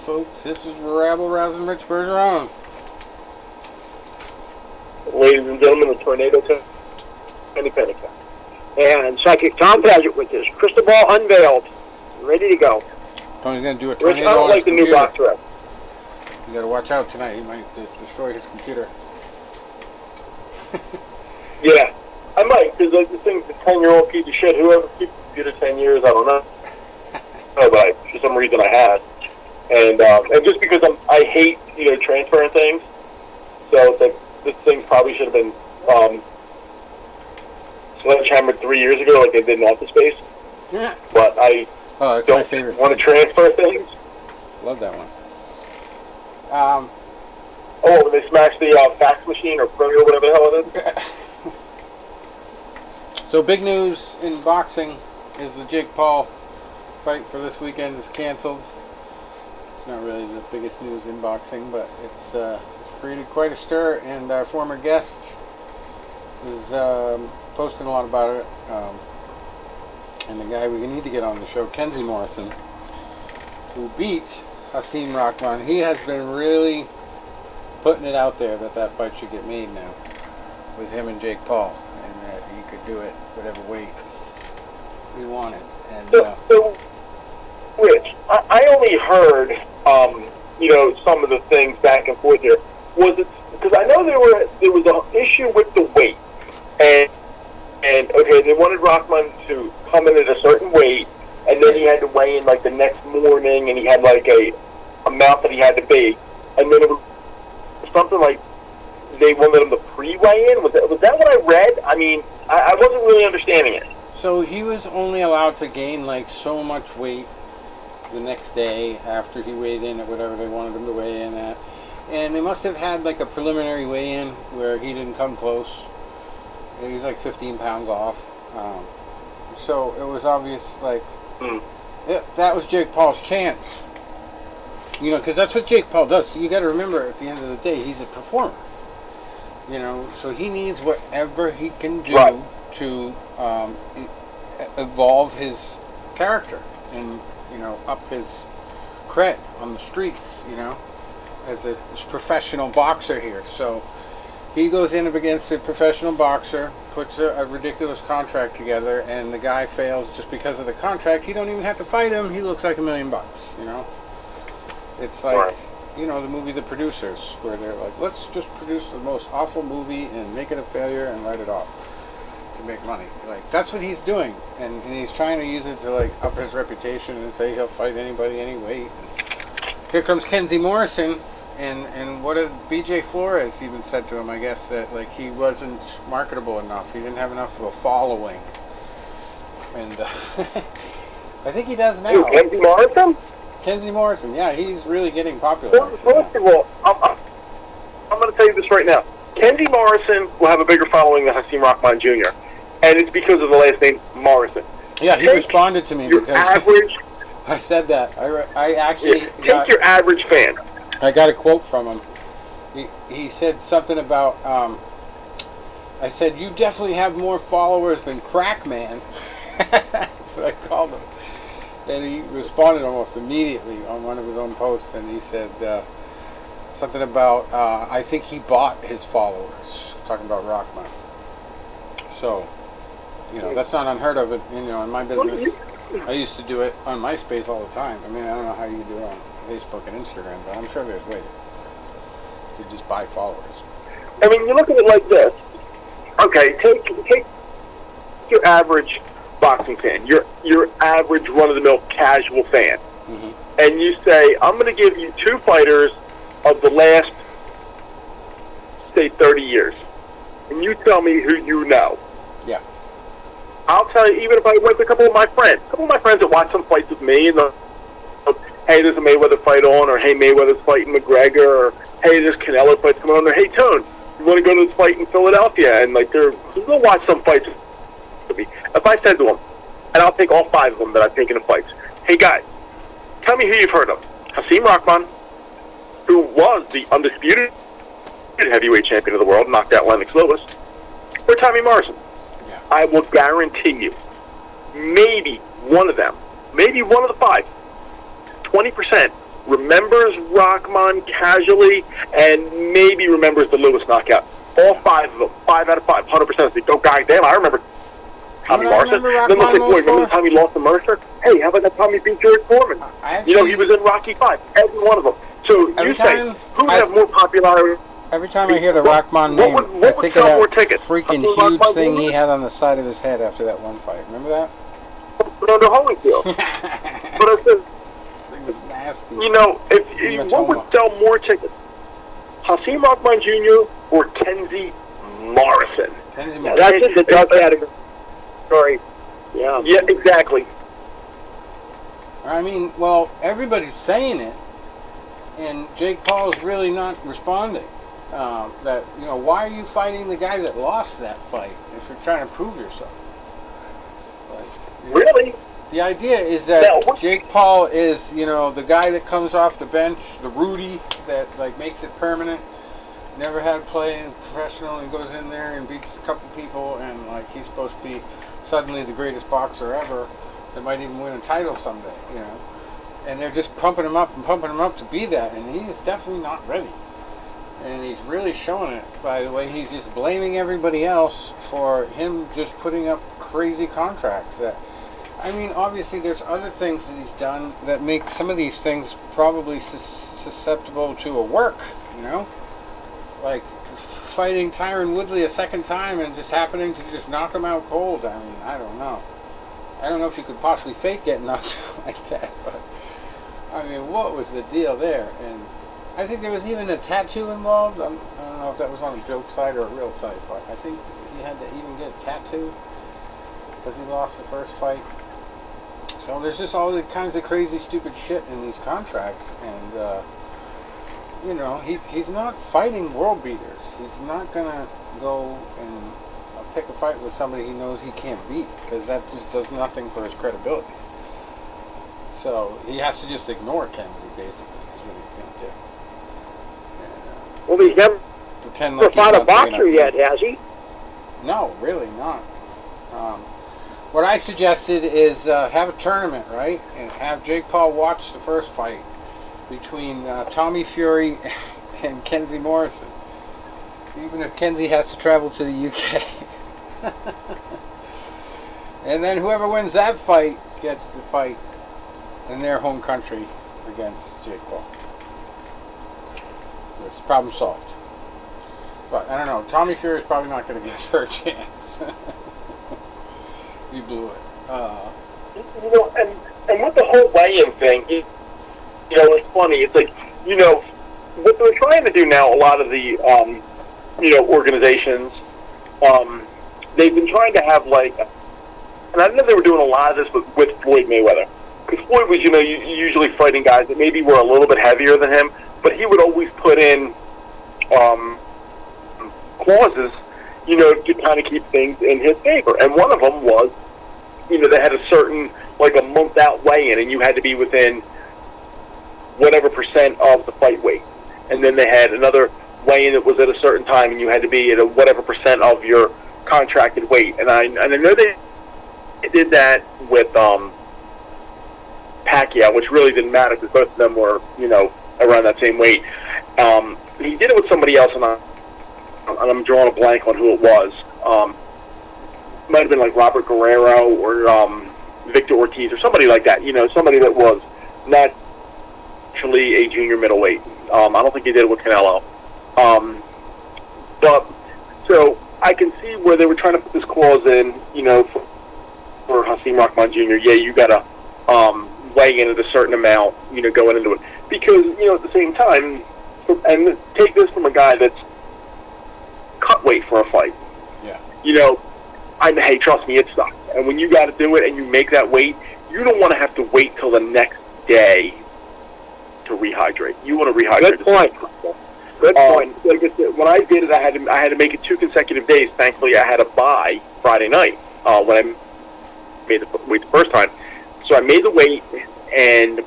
folks. This is Rabble Rousing Rich Bergeron. Ladies and gentlemen, the tornado Danny Pena. And Psychic Tom Paget with his crystal ball unveiled, ready to go. Tony's going to do a Rich, tornado I don't on like his the new computer. box rep. You got to watch out tonight. He might destroy his computer. Yeah, I might, because like, this thing's a 10-year-old piece of shit. Whoever keeps the computer 10 years, I don't know. But for some reason I had. And just because I hate, transferring things, so it's like, this thing probably should have been sledgehammered 3 years ago like they did in Office Space. Yeah. But I that's don't my favorite want to scene. transfer things. Love that one. When they smash the fax machine or printer or whatever the hell it is. So big news in boxing is the Jake Paul fight for this weekend is canceled. It's not really the biggest news in boxing, but it's created quite a stir, and our former guest is posting a lot about it. And the guy we need to get on the show, Kenzie Morrison, who beat Hasim Rahman, he has been really putting it out there that fight should get made now with him and Jake Paul, and that he could do it whatever weight he wanted. And So Rich, I only heard some of the things back and forth here. Was it because I know there was an issue with the weight, and okay, they wanted Rahman to come in at a certain weight, and then he had to weigh in like the next morning, and he had like a amount that he had to be, and then it was something like they wanted him to pre-weigh in. Was that what I read? I mean, I wasn't really understanding it. so he was only allowed to gain like so much weight the next day after he weighed in at whatever they wanted him to weigh in at, and they must have had like a preliminary weigh-in where he didn't come close. He was like 15 pounds off, so it was obvious like that was Jake Paul's chance, because that's what Jake Paul does. So you got to remember, at the end of the day, he's a performer, so he needs whatever he can do to evolve his character and up his cred on the streets, as a professional boxer here. So he goes in against a professional boxer, puts a ridiculous contract together, and the guy fails just because of the contract. He don't even have to fight him. He looks like $1 million, It's like, the movie The Producers, where they're like, let's just produce the most awful movie and make it a failure and write it off to make money. Like, that's what he's doing. And he's trying to use it to, like, up his reputation and say he'll fight anybody, any weight. Here comes Kenzie Morrison. And what did BJ Flores even said to him, I guess, that like he wasn't marketable enough. He didn't have enough of a following. And I think he does now. Kenzie Morrison? Kenzie Morrison, yeah, he's really getting popular. First of all, I'm going to tell you this right now. Kenzie Morrison will have a bigger following than Hasim Rahman Jr., and it's because of the last name Morrison. Yeah, he responded to me your because average, I said that. I actually take your average fan. I got a quote from him. He said something about, I said, you definitely have more followers than Crack Man. So I called him. And he responded almost immediately on one of his own posts. And he said something about, I think he bought his followers. Talking about Rahman. So, that's not unheard of. In my business, I used to do it on MySpace all the time. I mean, I don't know how you do it on Facebook and Instagram, but I'm sure there's ways to just buy followers. I mean, you look at it like this. Okay, take your average boxing fan, your average run-of-the-mill casual fan, and you say, I'm going to give you 2 fighters of the last, say, 30 years, and you tell me who you know. Yeah. I'll tell you, even if I went with a couple of my friends that watch some fights with me, and hey, there's a Mayweather fight on, or hey, Mayweather's fighting McGregor, or hey, there's Canelo fights coming on, or hey, Tone, you want to go to this fight in Philadelphia? And like, they'll watch some fights with me. If I said to them, and I'll take all 5 of them that I've taken in fights, hey guys, tell me who you've heard of. Hasim Rahman, who was the undisputed heavyweight champion of the world, knocked out Lennox Lewis, or Tommy Morrison. Yeah. I will guarantee you, maybe one of them, maybe one of the 5, 20% remembers Rahman casually, and maybe remembers the Lewis knockout. All 5 of them, 5 out of 5, 100%. They go, God damn, I remember Tommy Larson. Then they'll say, boy, remember the time he lost to Mercer? Hey, how about that time he beat George Foreman? He was in Rocky 5, every one of them. So you say, who would have more popularity? Every time I hear the Rahman name, I think of that freaking huge thing he had on the side of his head after that one fight. Remember that? Under Holyfield. But I said, it was nasty. What would sell more tickets? Hasim Rahman Jr. or Kenzie Morrison? Kenzie Morrison. That's in the dark category. Yeah. Yeah, exactly. I mean, well, everybody's saying it, and Jake Paul's really not responding. Why are you fighting the guy that lost that fight if you're trying to prove yourself? Really? The idea is that Jake Paul is, the guy that comes off the bench, the Rudy that makes it permanent. Never had play professional and goes in there and beats a couple people, and he's supposed to be suddenly the greatest boxer ever that might even win a title someday, And they're just pumping him up to be that, and he's definitely not ready. And he's really showing it by the way he's just blaming everybody else for him just putting up crazy contracts that. I mean, obviously, there's other things that he's done that make some of these things probably susceptible to a work, Like fighting Tyron Woodley a second time and just happening to just knock him out cold. I mean, I don't know. I don't know if you could possibly fake getting knocked out like that, but I mean, what was the deal there? And I think there was even a tattoo involved. I don't know if that was on a joke site or a real site, but I think he had to even get a tattoo because he lost the first fight. So there's just all the kinds of crazy, stupid shit in these contracts, and he's not fighting world beaters. He's not gonna go and pick a fight with somebody he knows he can't beat because that just does nothing for his credibility. So he has to just ignore Kenzie, basically, is what he's gonna do. Well, he's never pretend like fought a boxer yet, has he? No, really not. What I suggested is have a tournament, right? And have Jake Paul watch the first fight between Tommy Fury and Kenzie Morrison. Even if Kenzie has to travel to the UK. And then whoever wins that fight gets to fight in their home country against Jake Paul. This problem solved. But I don't know. Tommy Fury is probably not going to get a third chance. He blew it. And with the whole weigh-in thing, it's funny. It's like, what they're trying to do now, a lot of the, organizations, they've been trying to have, and I know they were doing a lot of this with Floyd Mayweather. Because Floyd was, usually fighting guys that maybe were a little bit heavier than him, but he would always put in clauses, to kind of keep things in his favor. And one of them was, they had a certain, a month out weigh-in, and you had to be within whatever % of the fight weight. And then they had another weigh-in that was at a certain time, and you had to be at a whatever % of your contracted weight. And I know they did that with Pacquiao, which really didn't matter because both of them were, around that same weight. He did it with somebody else, and I'm drawing a blank on who it was. Might have been like Robert Guerrero or Victor Ortiz or somebody like that. Somebody that was not actually a junior middleweight. I don't think he did it with Canelo. But so I can see where they were trying to put this clause in, for Hasim Rahman Jr. Yeah, you got to weigh in at a certain amount, going into it, because at the same time, and take this from a guy that's cut weight for a fight. Yeah. Hey, trust me, it sucks. And when you got to do it and you make that weight, you don't want to have to wait till the next day to rehydrate. You want to rehydrate. Good point. Good point. Like I said, when I did it, I had to make it 2 consecutive days. Thankfully, I had a bye Friday night when I made the weight the first time. So I made the weight, and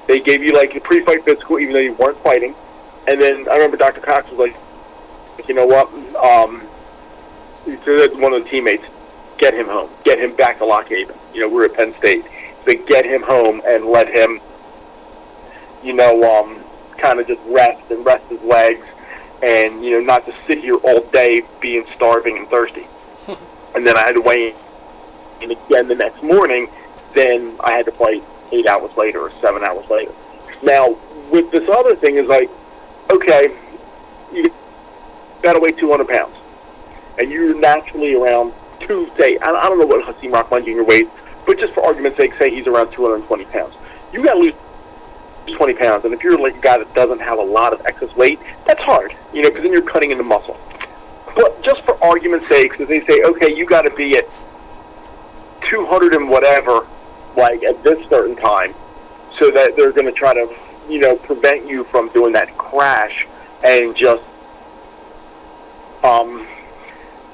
they gave you a pre-fight physical, even though you weren't fighting. And then I remember Dr. Cox was like, you know what? He said to one of the teammates, get him home. Get him back to Lock Haven. We're at Penn State. So get him home and let him kind of just rest his legs, and not to sit here all day being starving and thirsty. And then I had to weigh in again the next morning. Then I had to fight 8 hours later or 7 hours later. Now with this other thing is like, okay, you got to weigh 200 pounds, and you're naturally around I don't know what Hasim Rahman Jr. weighs, but just for argument's sake, say he's around 220 pounds. You got to lose 20 pounds, and if you're like a guy that doesn't have a lot of excess weight, that's hard, because then you're cutting into muscle. But just for argument's sake, because they say, okay, you got to be at 200 and whatever, like at this certain time, so that they're going to try to, prevent you from doing that crash and just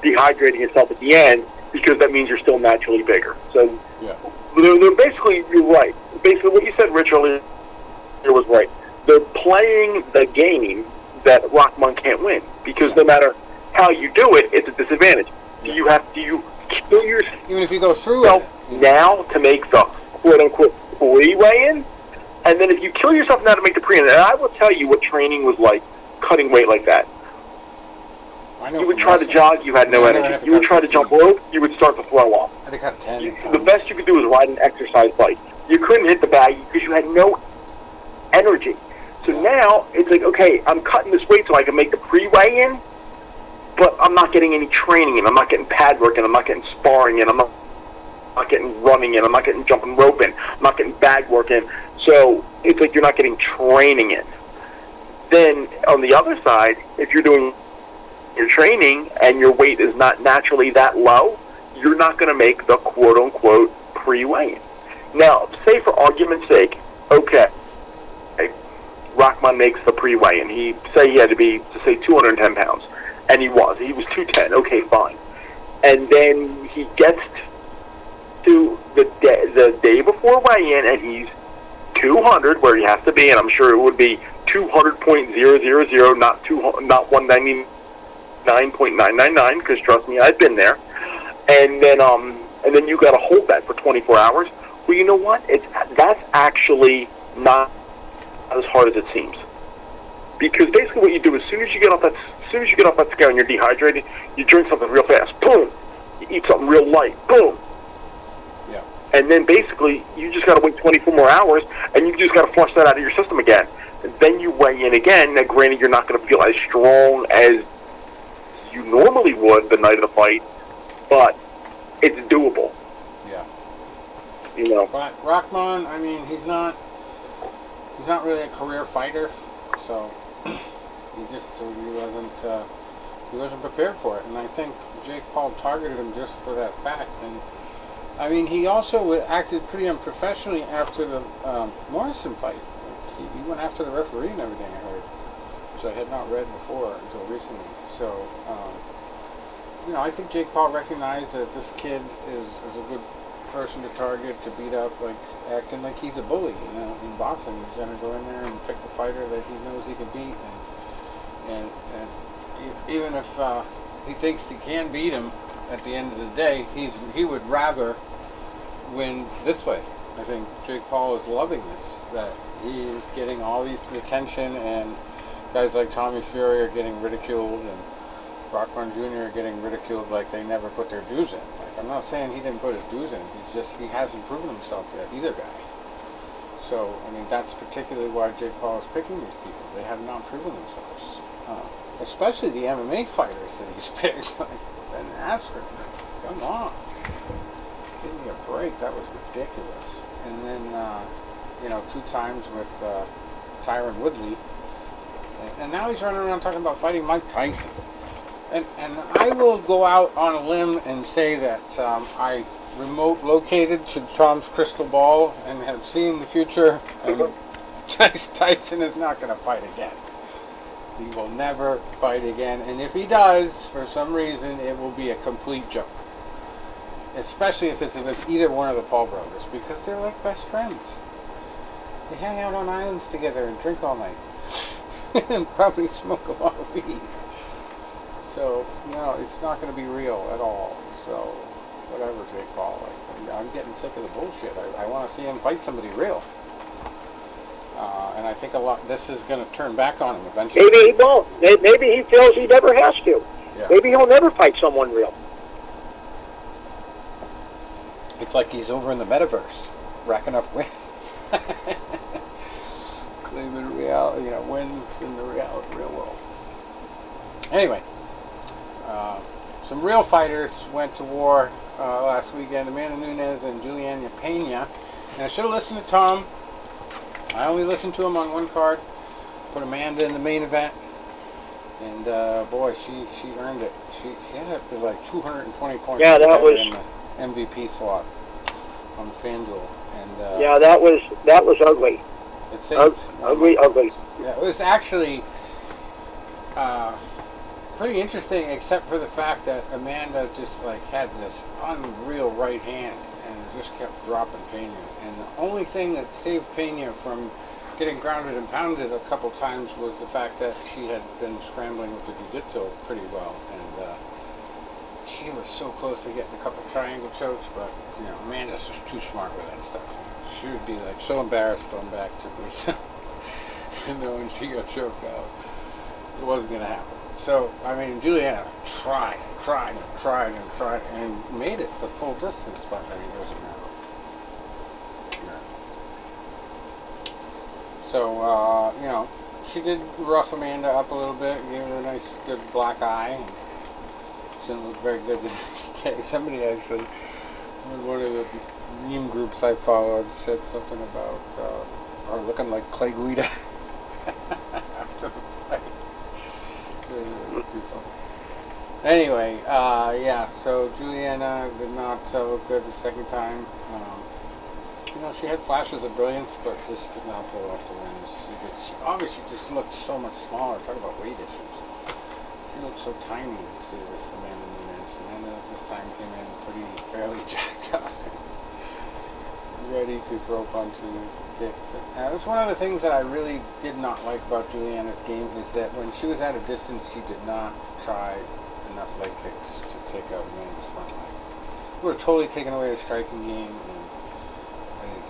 dehydrating yourself at the end, because that means you're still naturally bigger. So they're basically, you're right. Basically, what you said, Rich, earlier was right. They're playing the game that Rahman can't win, because no matter how you do it, it's a disadvantage. Do you kill yourself even if you go through it now to make the quote-unquote pre-weigh-in? And then if you kill yourself now to make the pre-weigh-in, and I will tell you what training was like, cutting weight like that. You would try to jog, you had no energy. You would try to jump rope, you would start to throw off. I had to cut 10 The best you could do was ride an exercise bike. You couldn't hit the bag because you had no energy. So now it's like, okay, I'm cutting this weight so I can make the pre-weigh-in, but I'm not getting any training in. I'm not getting pad work in. I'm not getting sparring in. I'm not getting running in. I'm not getting jumping rope in. I'm not getting bag work in. So it's like you're not getting training in. Then on the other side, if you're doing your training and your weight is not naturally that low, you're not going to make the quote-unquote pre-weigh-in. Now, say for argument's sake, okay, Rahman makes the pre-weigh-in. He had to be, to say, 210 pounds, and he was 210. Okay, fine. And then he gets to the day before weigh-in, and he's 200, where he has to be, and I'm sure it would be 200.000, not 199.999, because trust me, I've been there. And then you got to hold that for 24 hours. Well, you know what? That's actually not as hard as it seems, because basically what you do, as soon as you get off that scale and you're dehydrated, you drink something real fast, boom. You eat something real light, boom. Yeah. And then basically you just got to wait 24 more hours, and you just got to flush that out of your system again. And then you weigh in again. Now, granted, you're not going to feel as strong as you normally would the night of the fight, but it's doable. Yeah. But Rahman, I mean, he's not really a career fighter, so he wasn't prepared for it. And I think Jake Paul targeted him just for that fact. And I mean, he also acted pretty unprofessionally after the Morrison fight. He went after the referee and everything, I heard, which I had not read before until recently. So, I think Jake Paul recognized that this kid is a good person to target, to beat up, like acting like he's a bully. In boxing, he's going to go in there and pick a fighter that he knows he can beat, and even if he thinks he can beat him, at the end of the day, he would rather win this way. I think Jake Paul is loving this, that he's getting all these attention, and guys like Tommy Fury are getting ridiculed, and Rahman Jr. are getting ridiculed like they never put their dues in. Like, I'm not saying he didn't put his dues in. He hasn't proven himself yet, either guy. So, I mean, that's particularly why Jake Paul is picking these people. They have not proven themselves. Especially the MMA fighters that he's picked, like Ben Askren. Come on. Give me a break. That was ridiculous. And then, 2 times with Tyron Woodley. And now he's running around talking about fighting Mike Tyson. And I will go out on a limb and say that I remote located to Tom's crystal ball and have seen the future, and Tyson is not going to fight again. He will never fight again, and if he does, for some reason, it will be a complete joke. Especially if it's with either one of the Paul brothers, because they're like best friends. They hang out on islands together and drink all night. And probably smoke a lot of weed. So, it's not going to be real at all. So, whatever, Jake Paul. I'm getting sick of the bullshit. I want to see him fight somebody real. and I think this is going to turn back on him eventually. Maybe he won't. Maybe he feels he never has to. Yeah. Maybe he'll never fight someone real. It's like he's over in the metaverse, racking up wins, claiming wins in the real world. Anyway, some real fighters went to war last weekend. Amanda Nunes and Julianna Pena. And I should have listened to Tom. I only listened to him on one card. Put Amanda in the main event. And boy, she earned it. She ended up with like 220 points. Yeah, that was in the MVP slot on FanDuel. And yeah, that was ugly. It's ugly. Yeah, it was actually pretty interesting, except for the fact that Amanda just like had this unreal right hand and just kept dropping Pena. And the only thing that saved Pena from getting grounded and pounded a couple times was the fact that she had been scrambling with the jiu-jitsu pretty well, and she was so close to getting a couple triangle chokes, but Amanda's just too smart with that stuff. She would be like so embarrassed going back to herself, when she got choked out. It wasn't going to happen. So, I mean, Julianna tried and made it the full distance, but I mean, it was a miracle. So, she did rough Amanda up a little bit, gave her a nice, good black eye. And she didn't look very good the next day. Somebody actually, one of the meme groups I followed, said something about her looking like Clay Guida after the fight. It was too funny. Anyway, so Julianna did not look good the second time. She had flashes of brilliance, but just did not pull off the wins. She obviously just looked so much smaller. Talk about weight issues. She looked so tiny to this Amanda Nunes. Amanda this time came in fairly jacked up and ready to throw punches and kicks. And that's one of the things that I really did not like about Julianna's game, is that when she was at a distance, she did not try enough leg kicks to take out Amanda's front leg. It would have totally taken away her striking game and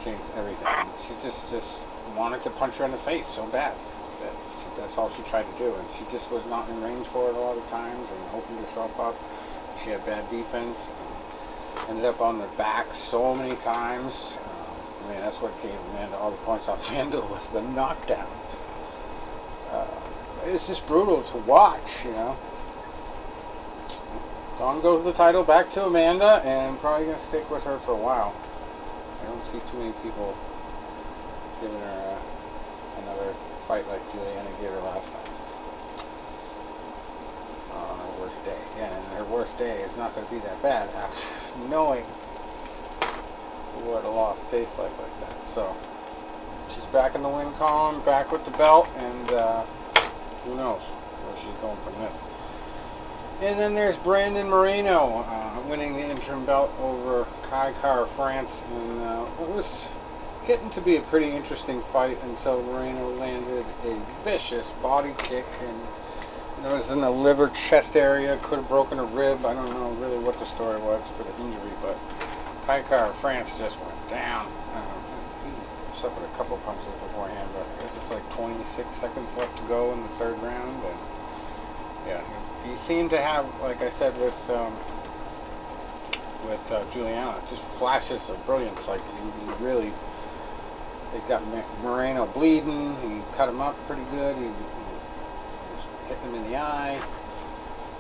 changed everything. And she just wanted to punch her in the face so bad that that's all she tried to do, and she just was not in range for it a lot of times and opened herself up. She had bad defense and ended up on the back so many times. That's what gave Amanda all the points off FanDuel, was the knockdowns. It's just brutal to watch, On goes the title back to Amanda, and probably going to stick with her for a while. I don't see too many people giving her another fight like Julianna gave her last time. On her worst day. Again, and her worst day is not going to be that bad after knowing what a loss tastes like that. So, she's back in the win column, back with the belt, and who knows where she's going from this. And then there's Brandon Moreno winning the interim belt over Kai Kara-France, and it was getting to be a pretty interesting fight until Moreno landed a vicious body kick, and it was in the liver chest area, could have broken a rib. I don't know really what the story was for the injury, but Kai Kara-France just went down. He suffered a couple punches beforehand, but I guess it's like 26 seconds left to go in the third round, and yeah, he seemed to have, like I said with Julianna, just flashes of brilliance. Like he really, they got Moreno bleeding. He cut him up pretty good. He was hitting him in the eye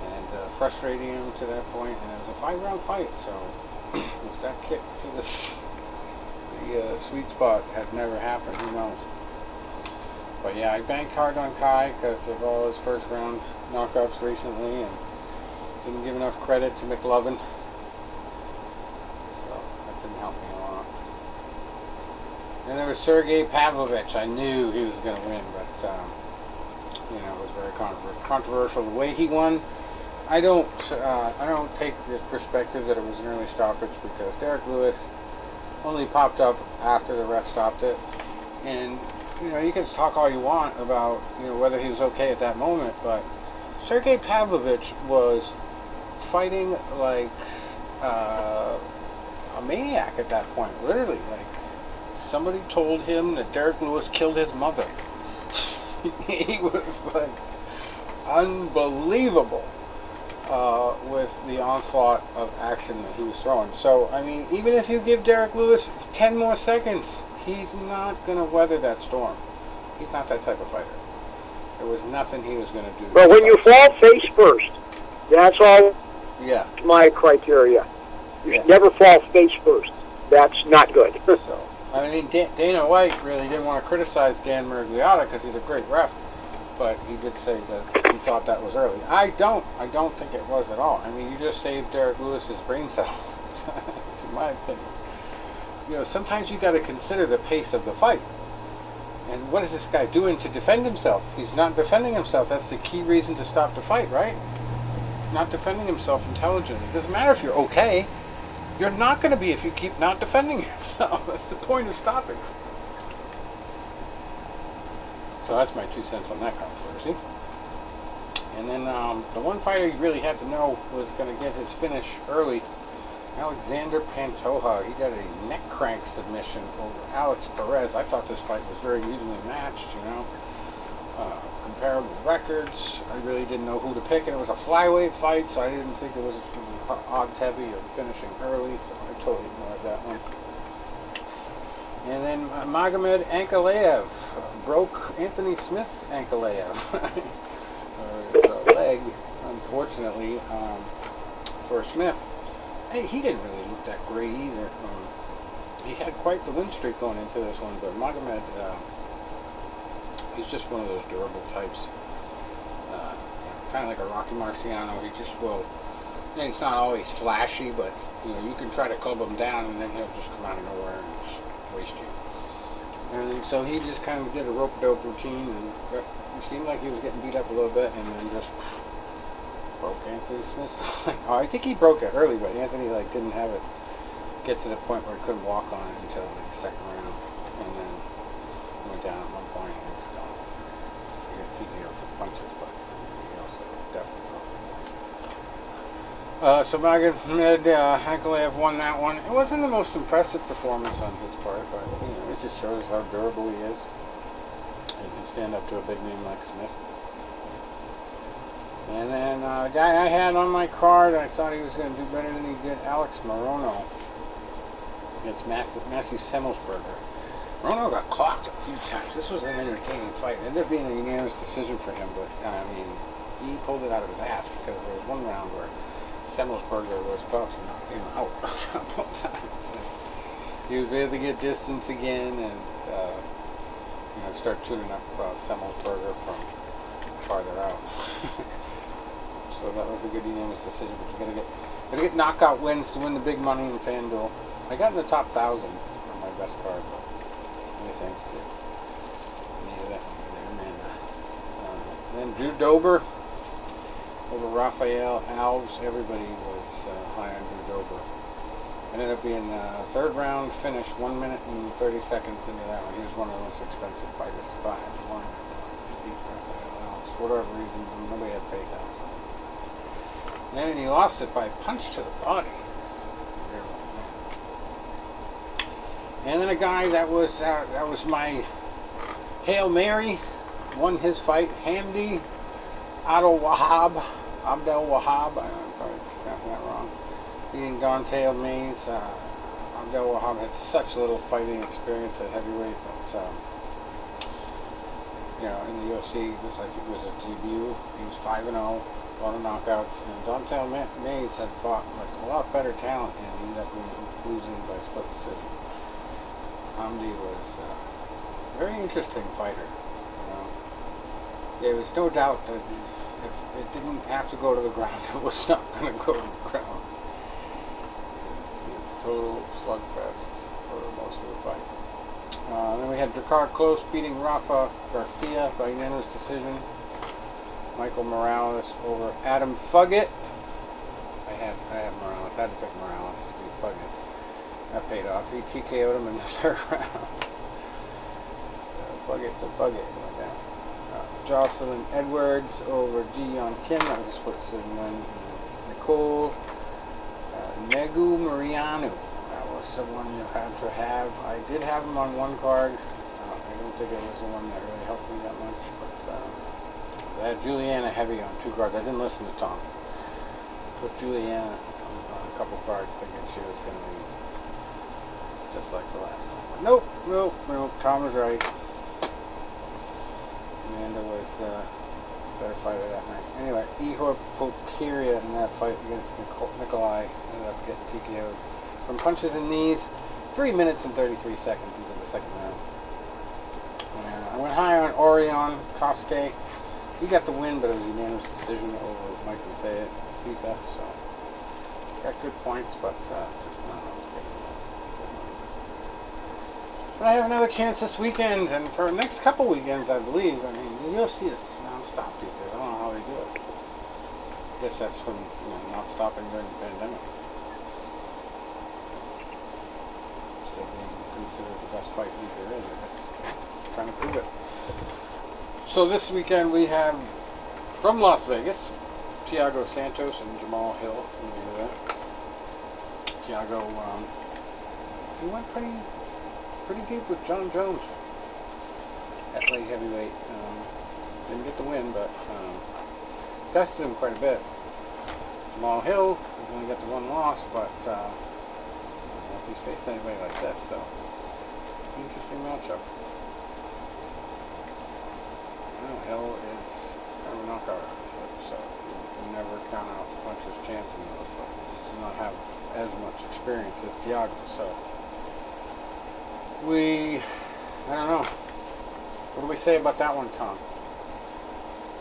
and frustrating him to that point. And it was a 5-round fight, so if that kick to the sweet spot had never happened, who knows? But yeah, I banked hard on Kai because of all his first round knockouts recently, and didn't give enough credit to McLovin. So that didn't help me a lot. Then there was Sergey Pavlovich. I knew he was going to win, but it was very controversial the way he won. I don't take the perspective that it was an early stoppage, because Derek Lewis only popped up after the ref stopped it, and you can talk all you want about whether he was okay at that moment, but Sergey Pavlovich was fighting like a maniac at that point, literally, like somebody told him that Derek Lewis killed his mother. He was like unbelievable with the onslaught of action that he was throwing. So, I mean, even if you give Derek Lewis 10 more seconds, he's not going to weather that storm. He's not that type of fighter. There was nothing he was going to do. But when you fall face first, that's all Yeah. my criteria. You Yeah. should never fall face first. That's not good. So, I mean, Dana White really didn't want to criticize Dan Miragliotta because he's a great ref, but he did say that he thought that was early. I don't think it was at all. I mean, you just saved Derek Lewis's brain cells. That's in my opinion. You know, sometimes you got to consider the pace of the fight. And what is this guy doing to defend himself? He's not defending himself. That's the key reason to stop the fight, right? He's not defending himself intelligently. It doesn't matter if you're okay. You're not going to be if you keep not defending yourself. That's the point of stopping. So that's my 2 cents on that controversy. And then the one fighter you really had to know was going to get his finish early, Alexander Pantoja. He got a neck crank submission over Alex Perez. I thought this fight was very evenly matched, you know. Comparable records. I really didn't know who to pick, and it was a flyweight fight, so I didn't think it was odds heavy of finishing early, so I totally ignored that one. And then Magomed Ankalaev broke Anthony Smith's Ankalaev. His leg, unfortunately, for Smith. Hey, he didn't really look that great either. He had quite the win streak going into this one, but Magomed, he's just one of those durable types. Kind of like a Rocky Marciano. He just will. And it's not always flashy, but you know you can try to club him down, and then he'll just come out of nowhere and just waste you. And so he just kind of did a rope-a-dope routine, and he seemed like he was getting beat up a little bit, and then just broke Anthony Smith's leg. Oh, I think he broke it early, but Anthony didn't have it get to the point where he couldn't walk on it until the second round, and then he went down at one point and he was gone. He got TKO for punches, but he also definitely broke his leg. So Magomed Ankalaev won that one. It wasn't the most impressive performance on his part, but you know it just shows how durable he is. He can stand up to a big name like Smith. And then a guy I had on my card, I thought he was going to do better than he did, Alex Morono against Matthew Semmelsberger. Morono got clocked a few times. This was an entertaining fight. It ended up being a unanimous decision for him, but I mean, he pulled it out of his ass because there was one round where Semmelsberger was about to knock him out a couple of times. He was able to get distance again and start tuning up Semmelsberger from farther out. So that was a good unanimous decision. But you're gonna get knockout wins to win the big money in FanDuel. I got in the top 1,000 on my best card, but many thanks to Amanda there. Then Drew Dober over Rafael Alves. Everybody was high on Drew Dober. Ended up being a third round finish, 1 minute and 30 seconds into that one. He was one of the most expensive fighters to buy. He beat Rafael Alves. For whatever reason, nobody had faith in him. And then he lost it by a punch to the body. And then a guy that was my Hail Mary, won his fight, Hamdi Abdel Wahab. I'm probably pronouncing that wrong. Beating Don'Tale Mayes. Abdel Wahab had such little fighting experience at heavyweight, but in the UFC, this I think was his debut. He was 5-0, a lot of knockouts, and Don'Tale Mayes had fought a lot better talent and ended up losing by split decision. Hamdi was a very interesting fighter. There was no doubt that if it didn't have to go to the ground, it was not going to go to the ground. It was a total slugfest for most of the fight. Then we had Drakkar Klose beating Rafa Garcia by unanimous decision. Michael Morales over Adam Fuggett. I had Morales. I had to pick Morales to beat Fuggett. That paid off. He TKO'd him in the third round. Fuggett's a Fuggett. He went down. Jocelyn Edwards over Ji-Yeon Kim. That was a split decision win. Nicole Negu Mariano. That was was the one you had to have. I did have him on one card. I don't think it was the one that really helped me that much, but I had Julianna heavy on 2 cards. I didn't listen to Tom. Put Julianna on a couple cards thinking she was going to be just like the last time. But nope. Tom was right. Amanda was better fighter that night. Anyway, Ihor Pokiria in that fight against Nikolai ended up getting TKO'd from punches and knees 3 minutes and 33 seconds into the second round. I went high on Orion Kosuke. He got the win, but it was a unanimous decision over Mike Mattea, FIFA, so got good points, but just not enough to get him. But I have another chance this weekend, and for the next couple weekends, I believe. I mean, the UFC is non-stop these days. I don't know how they do it. I guess that's from not stopping during the pandemic. Still being considered the best fight league there is, I guess. Trying to prove it. So this weekend we have, from Las Vegas, Thiago Santos and Jamal Hill in the event. Thiago, he went pretty deep with John Jones at light heavyweight. Didn't get the win, but tested him quite a bit. Jamal Hill, he's only got the 1 loss, but I don't know if he's faced anybody like this, so it's an interesting matchup. Hill is kind of a knockout artist, so you can never count out the puncher's chance in those, but just to not have as much experience as Thiago, so I don't know. What do we say about that one, Tom?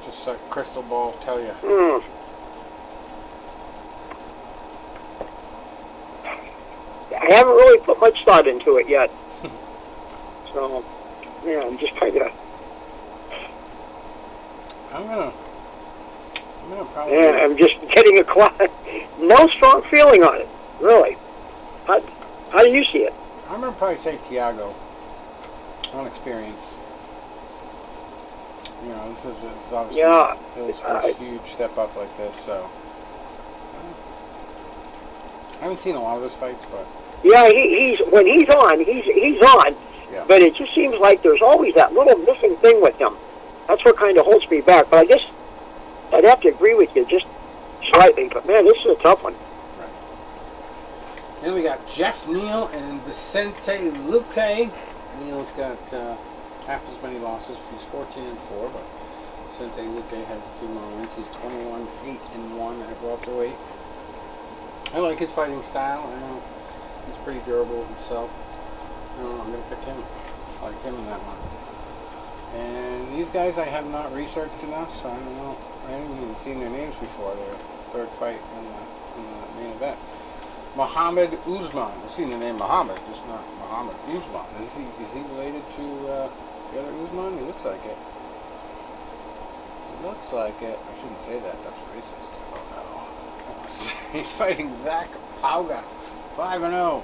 Just like crystal ball tell you. I haven't really put much thought into it yet. So, yeah, I'm just trying to... I'm gonna probably... Yeah, I'm just getting no strong feeling on it, really. How do you see it? I'm gonna probably say Thiago on experience. This is obviously Hill's first huge step up like this, so I haven't seen a lot of his fights, but yeah, he's when he's on. Yeah. But it just seems like there's always that little missing thing with him. That's what kind of holds me back. But I guess I'd have to agree with you just slightly. But man, this is a tough one. Right. Then we got Jeff Neal and Vicente Luque. Neal's got half as many losses. He's 14-4, but Vicente Luque has a few more wins. He's 21-8-1 at welterweight. I like his fighting style. I know he's pretty durable himself. I'm going to pick him. I like him in that one. And these guys I have not researched enough, so I don't know. I haven't even seen their names before. Their third fight in the main event. Muhammad Usman. I've seen the name Muhammad, just not Muhammad Usman. Is he related to the other Usman? He looks like it. He looks like it. I shouldn't say that. That's racist. Oh no. He's fighting Zach Pauga. 5-0.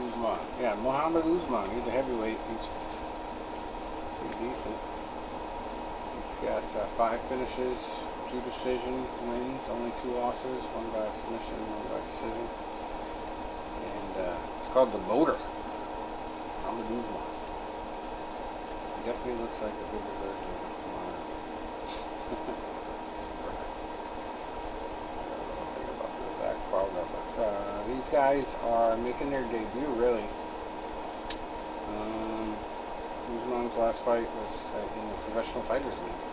Usman. Yeah, Muhammad Usman. He's a heavyweight. He's pretty decent. He's got 5 finishes, 2 decision wins, only 2 losses, 1 by submission, 1 by decision. And it's called The Motor. Muhammad Usman. He definitely looks like a bigger version of Muhammad. Surprise. I don't know anything about this Zach Pauga, but these guys are making their debut, really. Usman's last fight was in the Professional Fighters League.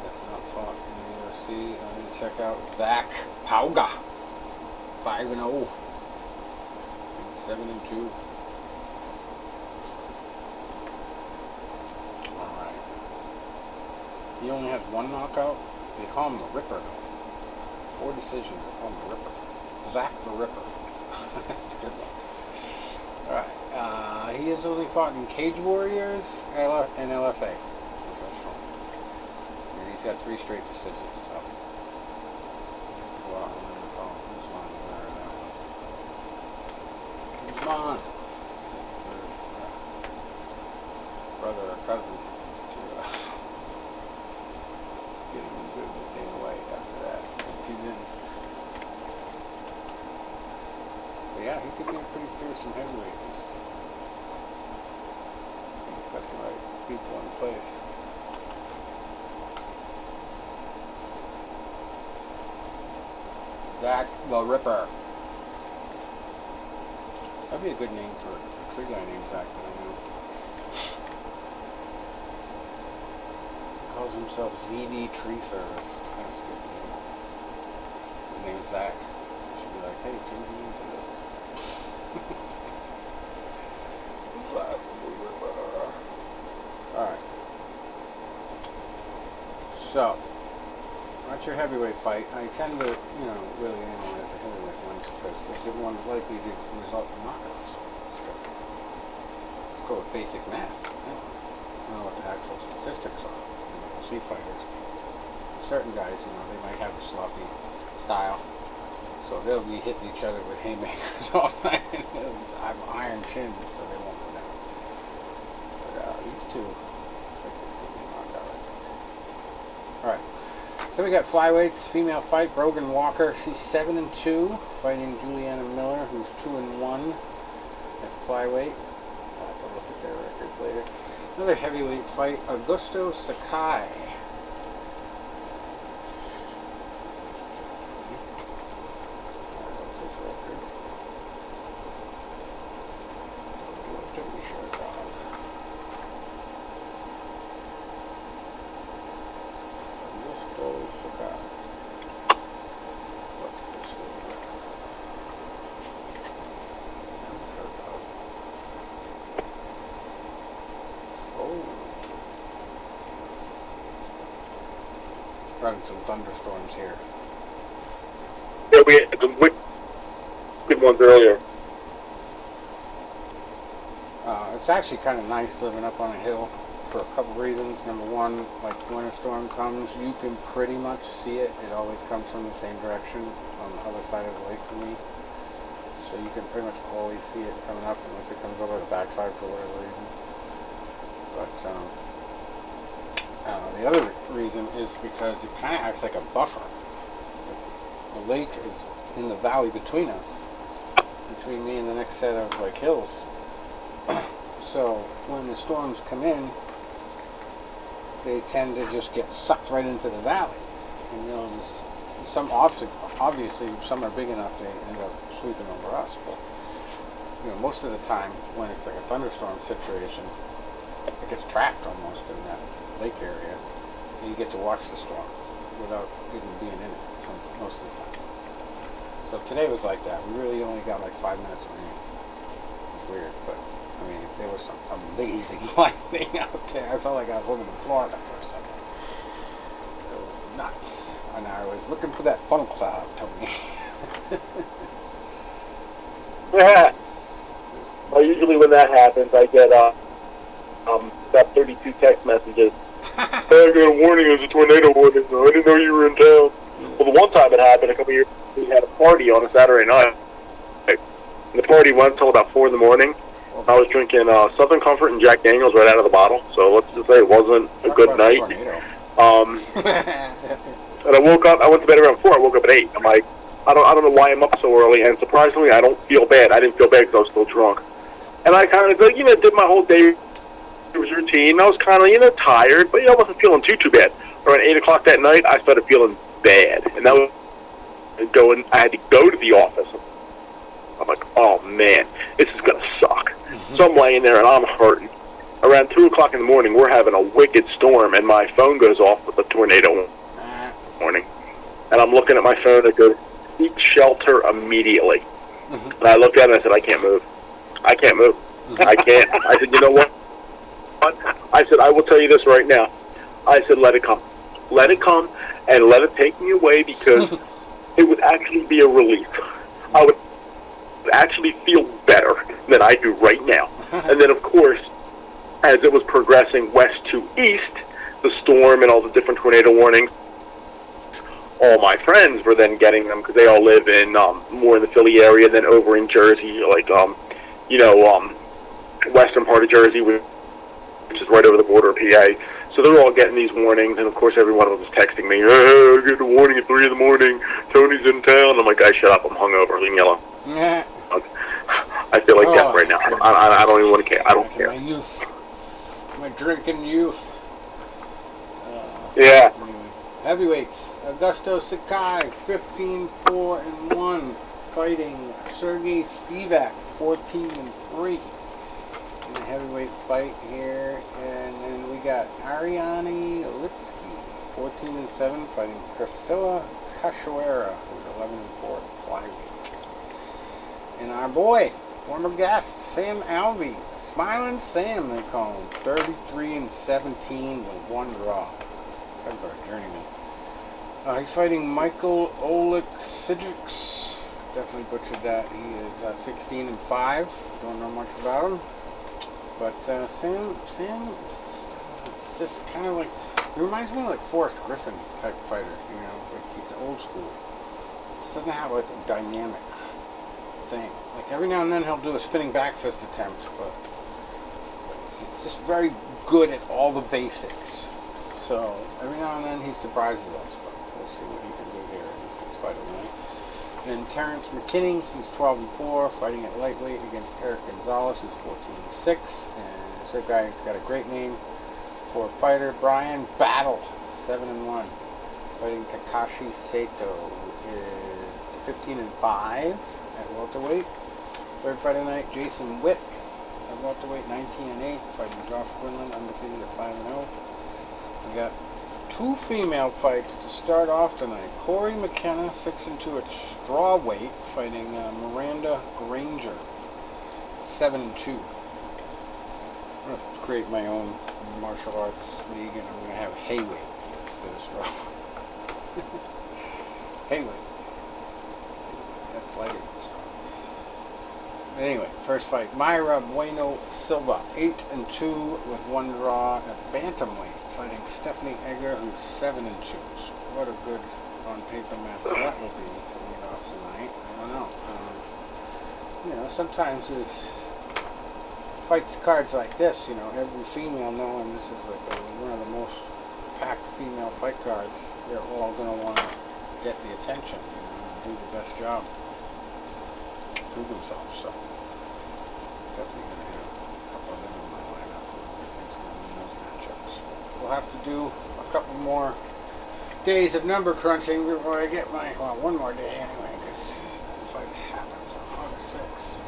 That's not fought in the UFC. I'm going to check out Zach Pauga. 5-0. And 7-2. Alright. He only has 1 knockout. They call him the Ripper, though. 4 decisions. They call him the Ripper. Zach the Ripper. That's a good one. Alright. He has only fought in Cage Warriors and LFA. Professional. And he's got 3 straight decisions, so. Go out and I'm going to call him Usman. Usman. His brother or cousin to get him good with Dana White after that. He's in. But competition heavyweight. He's got the right people in place. Zach the Ripper. That'd be a good name for a tree guy named Zach that I know. He calls himself ZD Tree Service. Kind of stupid name. His name is Zach. I should be like, hey, change your name to this. Zach the Ripper. Alright. So, that's your heavyweight fight. I tend to, really analyze the heavyweight ones because this is one likely to result in knockouts. Let's go with basic math. I don't know what the actual statistics are. UFC fighters. Certain guys, they might have a sloppy style, so they'll be hitting each other with haymakers all night. I have iron chins, so they won't go down. But these two, looks like this could be a knockout, I think. All right. So we got flyweights, female fight, Brogan Walker. She's 7-2, fighting Julianna Miller, who's 2-1 at flyweight. I'll have to look at their records later. Another heavyweight fight, Augusto Sakai. What's his record? Running some thunderstorms here. Yeah, we had some good ones earlier. It's actually kind of nice living up on a hill for a couple reasons. Number one, like when a storm comes, you can pretty much see it. It always comes from the same direction on the other side of the lake for me. So you can pretty much always see it coming up unless it comes over the backside for whatever reason. But the other reason is because it kind of acts like a buffer. The lake is in the valley between us, between me and the next set of hills. So when the storms come in, they tend to just get sucked right into the valley. And some obviously some are big enough they end up sweeping over us. But most of the time when it's like a thunderstorm situation, it gets trapped almost in that lake area, and you get to watch the storm without even being in it most of the time. So today was like that. We really only got like 5 minutes of rain. It was weird, but I mean, there was some amazing lightning out there. I felt like I was living in Florida for a second. It was nuts. And I was looking for that funnel cloud, Tony. Yeah. Well, usually when that happens, I get about 32 text messages. Hey, I got a warning. There's a tornado warning. I didn't know you were in town. Well, the one time it happened a couple years ago, we had a party on a Saturday night. And the party went until about 4 in the morning. I was drinking Southern Comfort and Jack Daniels right out of the bottle, so let's just say it wasn't a good night. And I woke up. I went to bed around 4. I woke up at 8. I'm like, I don't know why I'm up so early. And surprisingly, I don't feel bad. I didn't feel bad because I was still drunk. And I kind of did my whole day routine. I was kind of tired, but I wasn't feeling too bad. Around 8 o'clock that night, I started feeling bad, and that was I had to go to the office. I'm like, oh man, this is gonna suck. So I'm laying there and I'm hurting. Around 2 o'clock in the morning, we're having a wicked storm, and my phone goes off with a tornado warning. And I'm looking at my phone. It goes, seek shelter immediately. And I looked at it and I said, I can't move. I can't move. I can't. I said, you know what? I said, I will tell you this right now. I said, let it come. Let it come and let it take me away, because it would actually be a relief. I would actually feel better than I do right now. And then, of course, as it was progressing west to east, the storm and all the different tornado warnings, all my friends were then getting them because they all live in more in the Philly area than over in Jersey, like, western part of Jersey, which is right over the border of PA. So they're all getting these warnings, and of course every one of them is texting me, hey, I get a warning at 3 in the morning, Tony's in town. I'm like, guys, shut up, I'm hungover, leave me alone. I feel like death right now. I don't even want to care. I don't care. My youth. My drinking youth. Yeah. Anyway. Heavyweights. Augusto Sakai, 15-4-1, fighting Sergey Spivak, 14-3. In a heavyweight fight here. And then we got Ariane Lipsky, 14-7, fighting Priscilla Cachoeira, who's 11-4 at flyweight. And our boy, former guest, Sam Alvey, Smiling Sam, they call him, 33-17 with one draw. Talk about a journeyman. He's fighting Michael Oleksiejczuk. Definitely butchered that. He is 16-5. Don't know much about him. But Sam is just kind of like, he reminds me of like Forrest Griffin type fighter, you know, like he's old school. He doesn't have like a dynamic thing. Like every now and then he'll do a spinning back fist attempt, but he's just very good at all the basics. So every now and then he surprises us, but we'll see what he can do here in the 6th fight of the night. And Terrence McKinney, he's 12-4, fighting at lightweight against Eric Gonzalez, who's 14-6. And this guy has got a great name for a fighter, Brian Battle, 7-1, fighting Kakashi Sato, who is 15-5 at welterweight. 3rd fight of the night, Jason Witt at welterweight, 19-8, fighting Josh Quinlan, undefeated at 5-0. We got 2 female fights to start off tonight. Corey McKenna, 6-2 at strawweight, fighting Miranda Granger, 7-2. I'm going to create my own martial arts league, and I'm going to have hayweight instead of strawweight. Hayweight. That's lighter than straw. Anyway, first fight. Mayra Bueno Silva, 8-2 with one draw at bantamweight, fighting Stephanie Egger, who's 7-2. So what a good on-paper match that will be to lead off tonight. I don't know. You know, sometimes there's fights cards like this, you know, every female knowing this is like one of the most packed female fight cards. They're all going to want to get the attention, you know, and do the best job, prove themselves. So definitely going to have a couple of them in my lineup. I think going to win those matchups. We'll have to do a couple more days of number crunching before I get my, well, one more day anyway, because the fight happens on August 6th.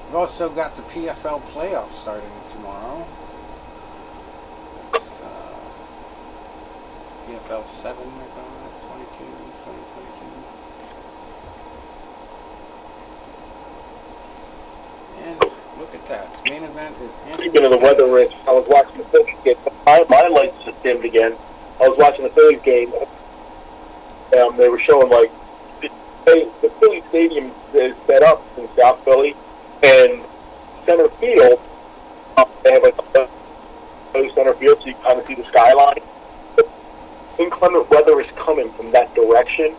We've also got the PFL playoffs starting tomorrow. It's PFL 7, they're calling it, 2022. And look at that. Main event is Anthony. Speaking of the weather, Rich, I was watching the Phillies game. My lights just dimmed again. I was watching the Phillies game. They were showing, like, the Philly Stadium is set up in South Philly, and center field, they have, like, a center field, so you kind of see the skyline. Inclement weather is coming from that direction.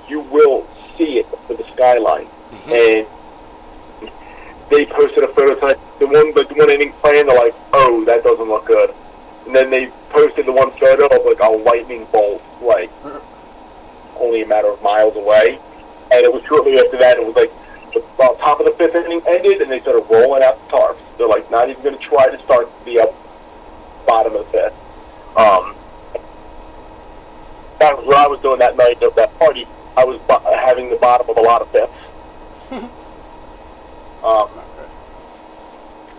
You will see it for the skyline. And they posted a photo tonight. The one inning plan, they're like, oh, that doesn't look good. And then they posted the one photo of like a lightning bolt, like only a matter of miles away. And it was shortly after that, it was like the top of the 5th inning ended, and they started rolling out the tarps. They're like not even going to try to start the bottom of the 5th. That was what I was doing that night of that party. I was having the bottom of a lot of 5ths.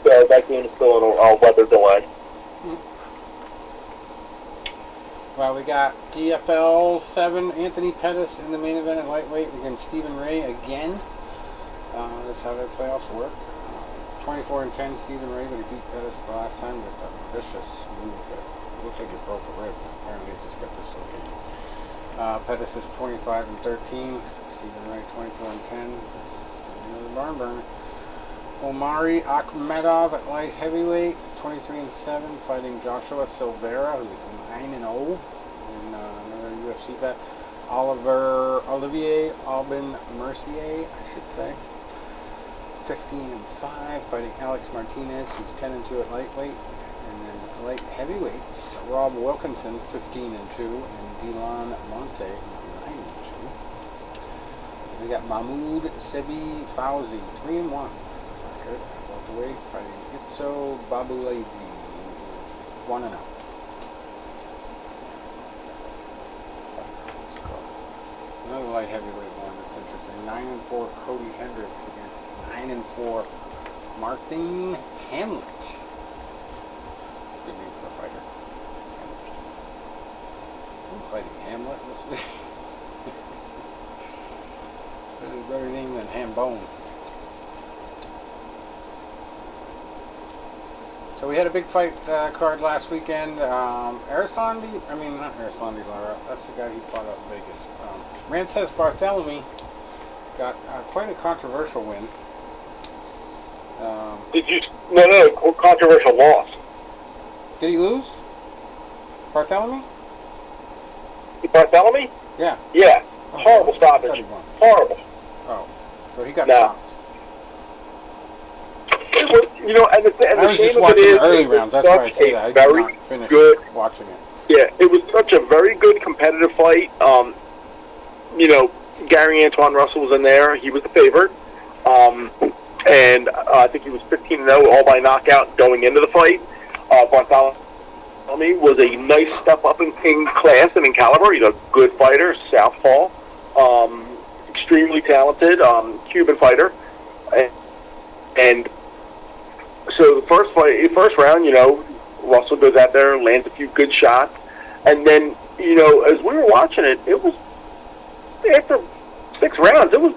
So that game is still in a weather delay. Well, we got PFL 7, Anthony Pettis in the main event at lightweight against Stephen Ray again. That's how their playoffs work. 24-10 Stephen Ray, but he beat Pettis the last time with a vicious move that looked like it broke a rib. Apparently it just got dislocated. Pettis is 25-13. Stephen Ray 24-10. This is another barn burner. Omari Akhmedov at light heavyweight, 23-7, fighting Joshua Silveira, who's 9-0 in another UFC bet. Olivier Aubin Mercier, I should say, 15-5, fighting Alex Martinez, who's 10-2 at lightweight. And then light heavyweights, Rob Wilkinson, 15-2, and Dylan Monte, who's 9-2. We got Mahmoud Sebi Fauzi, 3-1. welterweight, fighting Itzo Babuladze. He is 1-0. Another light heavyweight one that's interesting. 9-4 Cody Hendricks against 9-4 Martin Hamlet. It's a good name for a fighter. I'm fighting Hamlet this week. Better name than Hambone. So we had a big fight card last weekend. Not Arislandi Lara. That's the guy he fought out in Vegas. Rances Barthélemy got quite a controversial win. Controversial loss. Did he lose? Barthélemy? Barthélemy? Yeah. Yeah. Oh, Horrible stoppage. Horrible. Oh, so he got stopped. It was, I was just watching the early rounds. That's why I say that. I did not finish watching it. Yeah, it was such a very good competitive fight. Gary Antoine Russell was in there. He was the favorite. And I think he was 15-0, all by knockout going into the fight. Barthélemy was a nice step up in class and in caliber. He's a good fighter, southpaw, extremely talented, Cuban fighter. And so the first round, Russell goes out there, lands a few good shots, and then, as we were watching it, it was after 6 rounds, it was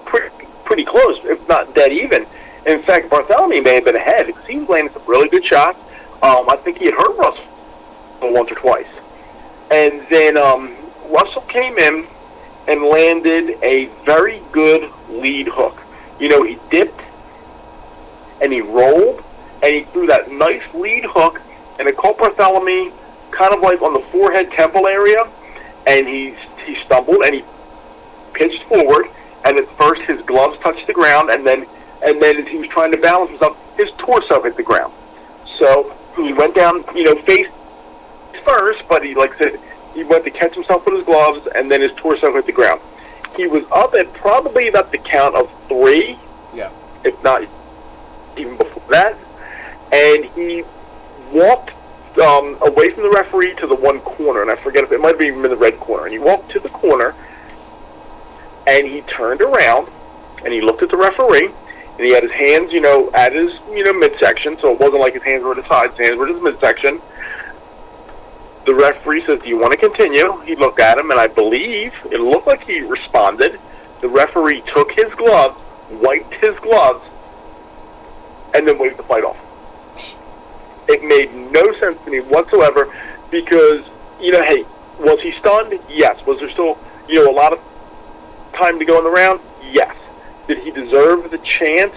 pretty close, if not dead even. In fact, Barthélemy may have been ahead because he was landing some really good shots. I think he had hurt Russell once or twice, and then Russell came in and landed a very good lead hook. He dipped and he rolled, and he threw that nice lead hook, and it caught Barthélemy kind of like on the forehead temple area, and he stumbled, and he pitched forward, and at first his gloves touched the ground, and then as he was trying to balance himself, his torso hit the ground. So he went down, face first, but he went to catch himself with his gloves, and then his torso hit the ground. He was up at probably about the count of 3, if not even before that, and he walked away from the referee to the one corner, and I forget if it might have been in the red corner, and he walked to the corner, and he turned around, and he looked at the referee, and he had his hands, at his, midsection, so it wasn't like his hands were at his sides, his hands were at his midsection. The referee says, "Do you want to continue?" He looked at him, and I believe it looked like he responded. The referee took his gloves, wiped his gloves, and then waved the fight off. It made no sense to me whatsoever because, hey, was he stunned? Yes. Was there still, a lot of time to go in the round? Yes. Did he deserve the chance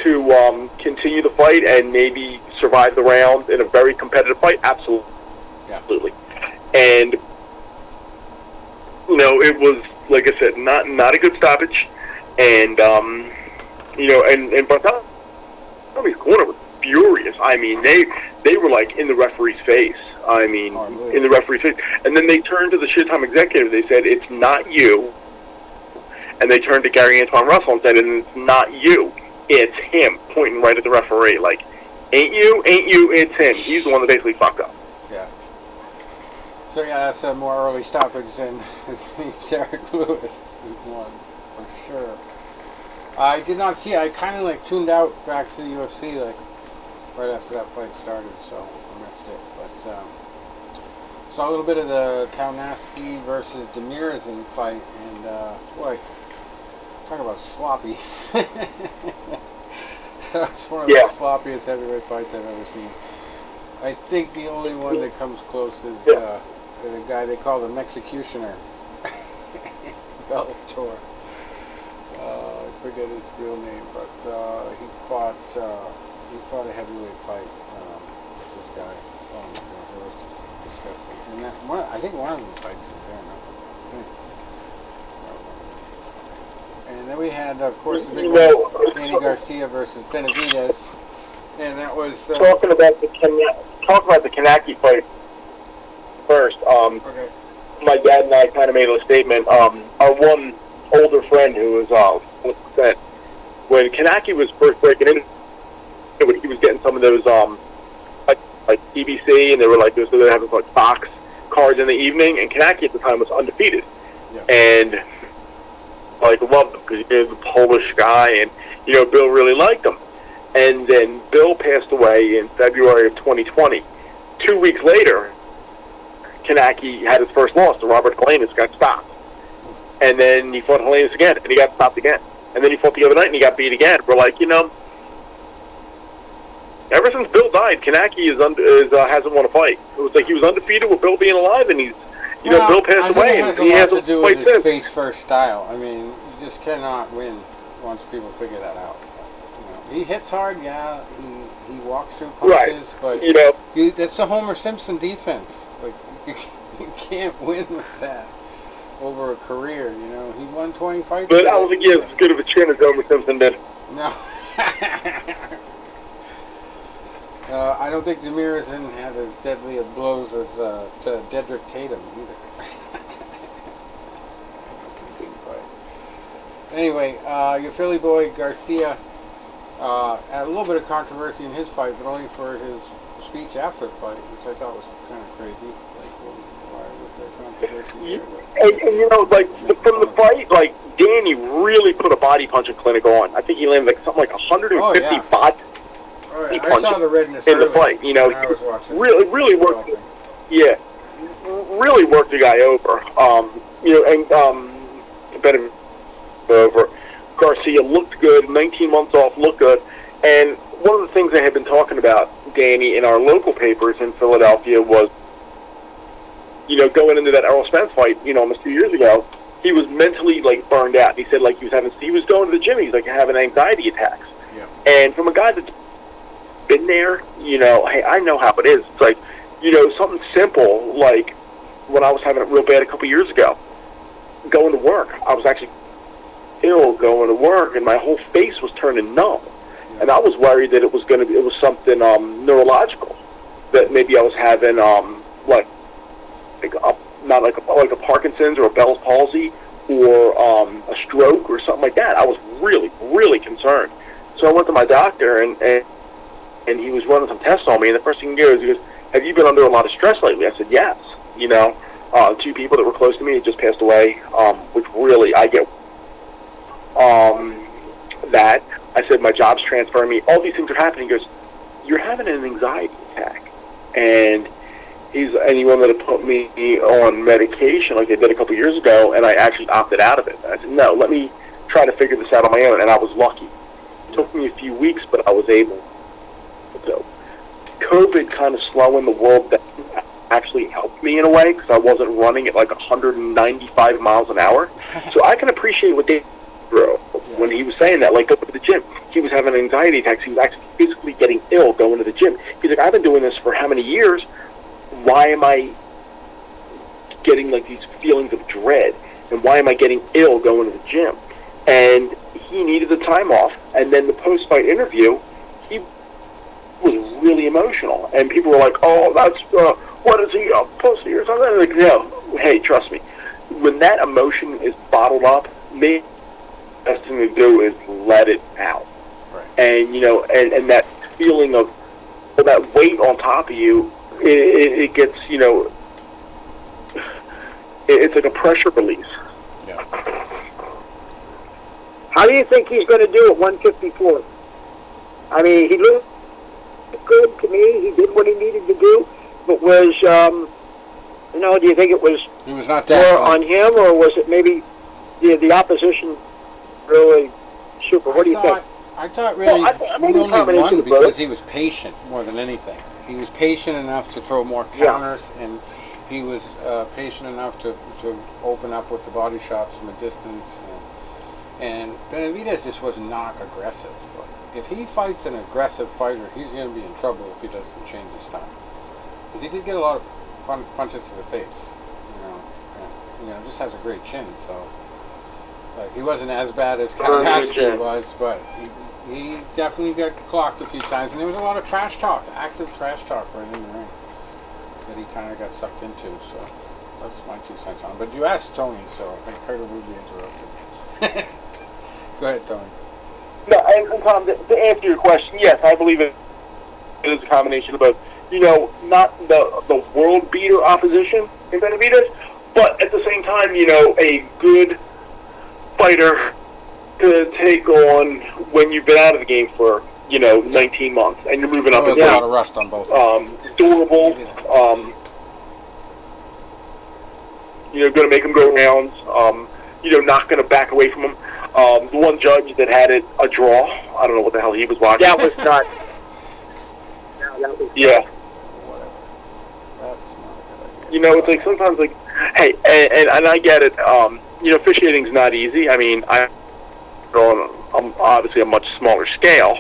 to continue the fight and maybe survive the round in a very competitive fight? Absolutely. Yeah. Absolutely. And, it was, like I said, not a good stoppage. And, and Barthelme's corner was furious. I mean, they were like in the referee's face. I mean, in the referee's face. And then they turned to the Showtime executive. They said, "It's not you." And they turned to Gary Antoine Russell and said, "And it's not you. It's him," pointing right at the referee. Like, ain't you, it's him. He's the one that basically fucked up. Yeah. So, yeah, that's a more early stoppage than Derek Lewis won, for sure. I did not see it. I kind of, tuned out back to the UFC, right after that fight started, so I missed it. But, saw a little bit of the Kaunaski versus Demirzin fight, and, boy, talk about sloppy. That's one of the sloppiest heavyweight fights I've ever seen. I think the only one that comes close is the guy they call the Mexicutioner, Bellator. I forget his real name, but he fought a heavyweight fight with this guy. Oh my God, it was just disgusting. And I think one of them fights in there. And then we had, of course, the big one, Danny Garcia versus Benavidez, and that was talking about the Kanaki fight first. Okay. My dad and I kind of made a statement. Our one older friend who was when Kanaki was first breaking into when he was getting some of those like BBC, and they were like, they were having like Fox cards in the evening, and Kanaki at the time was undefeated, and like loved him because he was a Polish guy, and Bill really liked him. And then Bill passed away in February of 2020. 2 weeks later, Kanaki had his first loss to Robert Helenius, got stopped. And then he fought Helenius again, and he got stopped again. And then he fought the other night, and he got beat again. We're like, ever since Bill died, Kanaki hasn't won a fight. It was like he was undefeated with Bill being alive, and he's, Bill passed away, and he hasn't to do with his since. face-first style. I mean, you just cannot win once people figure that out. He hits hard, yeah. He walks through punches, but that's the Homer Simpson defense. Like you can't win with that over a career. He won 20 fights. But I don't think he has as good of a chin as Homer Simpson did. No. I don't think Demirison had as deadly of blows as to Dedrick Tatum either. Anyway, your Philly boy Garcia had a little bit of controversy in his fight, but only for his speech after the fight, which I thought was kind of crazy. Like, why was there controversy there? And from the fight, like Danny really put a body punching clinic on. I think he landed like something like 150 body. I saw the redness in the fight. I was watching. Really worked. Yeah, really worked the guy over. Better over. Garcia looked good. 19 months off, looked good. And one of the things I had been talking about, Danny, in our local papers in Philadelphia was, going into that Errol Spence fight, almost 2 years ago, he was mentally like burned out. He said like he was going to the gym. He's like having anxiety attacks. Yeah. And from a guy that's been there, hey, I know how it is. It's like, something simple, like when I was having it real bad a couple years ago, going to work. I was actually ill going to work, and my whole face was turning numb. Yeah. And I was worried that it was something neurological, that maybe I was having not like a Parkinson's or a Bell's palsy or a stroke or something like that. I was really, really concerned. So I went to my doctor, and he was running some tests on me, and the first thing he goes, have you been under a lot of stress lately? I said, yes. 2 people that were close to me had just passed away, which really, I get that. I said, my job's transferring me. All these things are happening. He goes, you're having an anxiety attack. And he wanted to put me on medication like they did a couple years ago, and I actually opted out of it. I said, no, let me try to figure this out on my own, and I was lucky. It took me a few weeks, but I was able. So COVID kind of slowing the world down actually helped me in a way, because I wasn't running at like 195 miles an hour. So I can appreciate what Dave wrote when he was saying that, like, go to the gym. He was having anxiety attacks. He was actually physically getting ill going to the gym. He's like, I've been doing this for how many years? Why am I getting like these feelings of dread? And why am I getting ill going to the gym? And he needed the time off. And then the post-fight interview, he was really emotional. And people were like, oh, that's, what is he, a pussy or something? Like, no, hey, trust me. When that emotion is bottled up, the best thing to do is let it out. Right. And, and that feeling of that weight on top of you, it gets, it's like a pressure release. Yeah. How do you think he's going to do at 154? I mean, he looked good to me. He did what he needed to do. But was, do you think it was he was not that more on him, or was it maybe the opposition really super? What do you think? I thought really he only won because he was patient more than anything. He was patient enough to throw more counters, and he was patient enough to open up with the body shots from a distance. And Benavidez just was not aggressive. Like, if he fights an aggressive fighter, he's going to be in trouble if he doesn't change his style. Because he did get a lot of punches to the face. Just has a great chin, so he wasn't as bad as Kalinowski was, but he definitely got clocked a few times, and there was a lot of trash talk, active trash talk right in the ring that he kind of got sucked into, so that's my 2 cents on it. But you asked Tony, so I kind of rudely interrupted. Go ahead, Tony. No, and Tom, to answer your question, yes, I believe it is a combination of both. You know, not the world beater opposition in Benavidez, but at the same time, you know, a good fighter to take on when you've been out of the game for, you know, 19 months and you're moving up. There's a lot of rust on both. Durable. You know, going to make him go rounds. You know, not going to back away from him. The one judge that had it a draw, I don't know what the hell he was watching. That was not. No, that was yeah. Whatever. That's not a good idea. You know, it's like sometimes like, hey, and I get it. You know, officiating's not easy. I mean, I'm obviously a much smaller scale,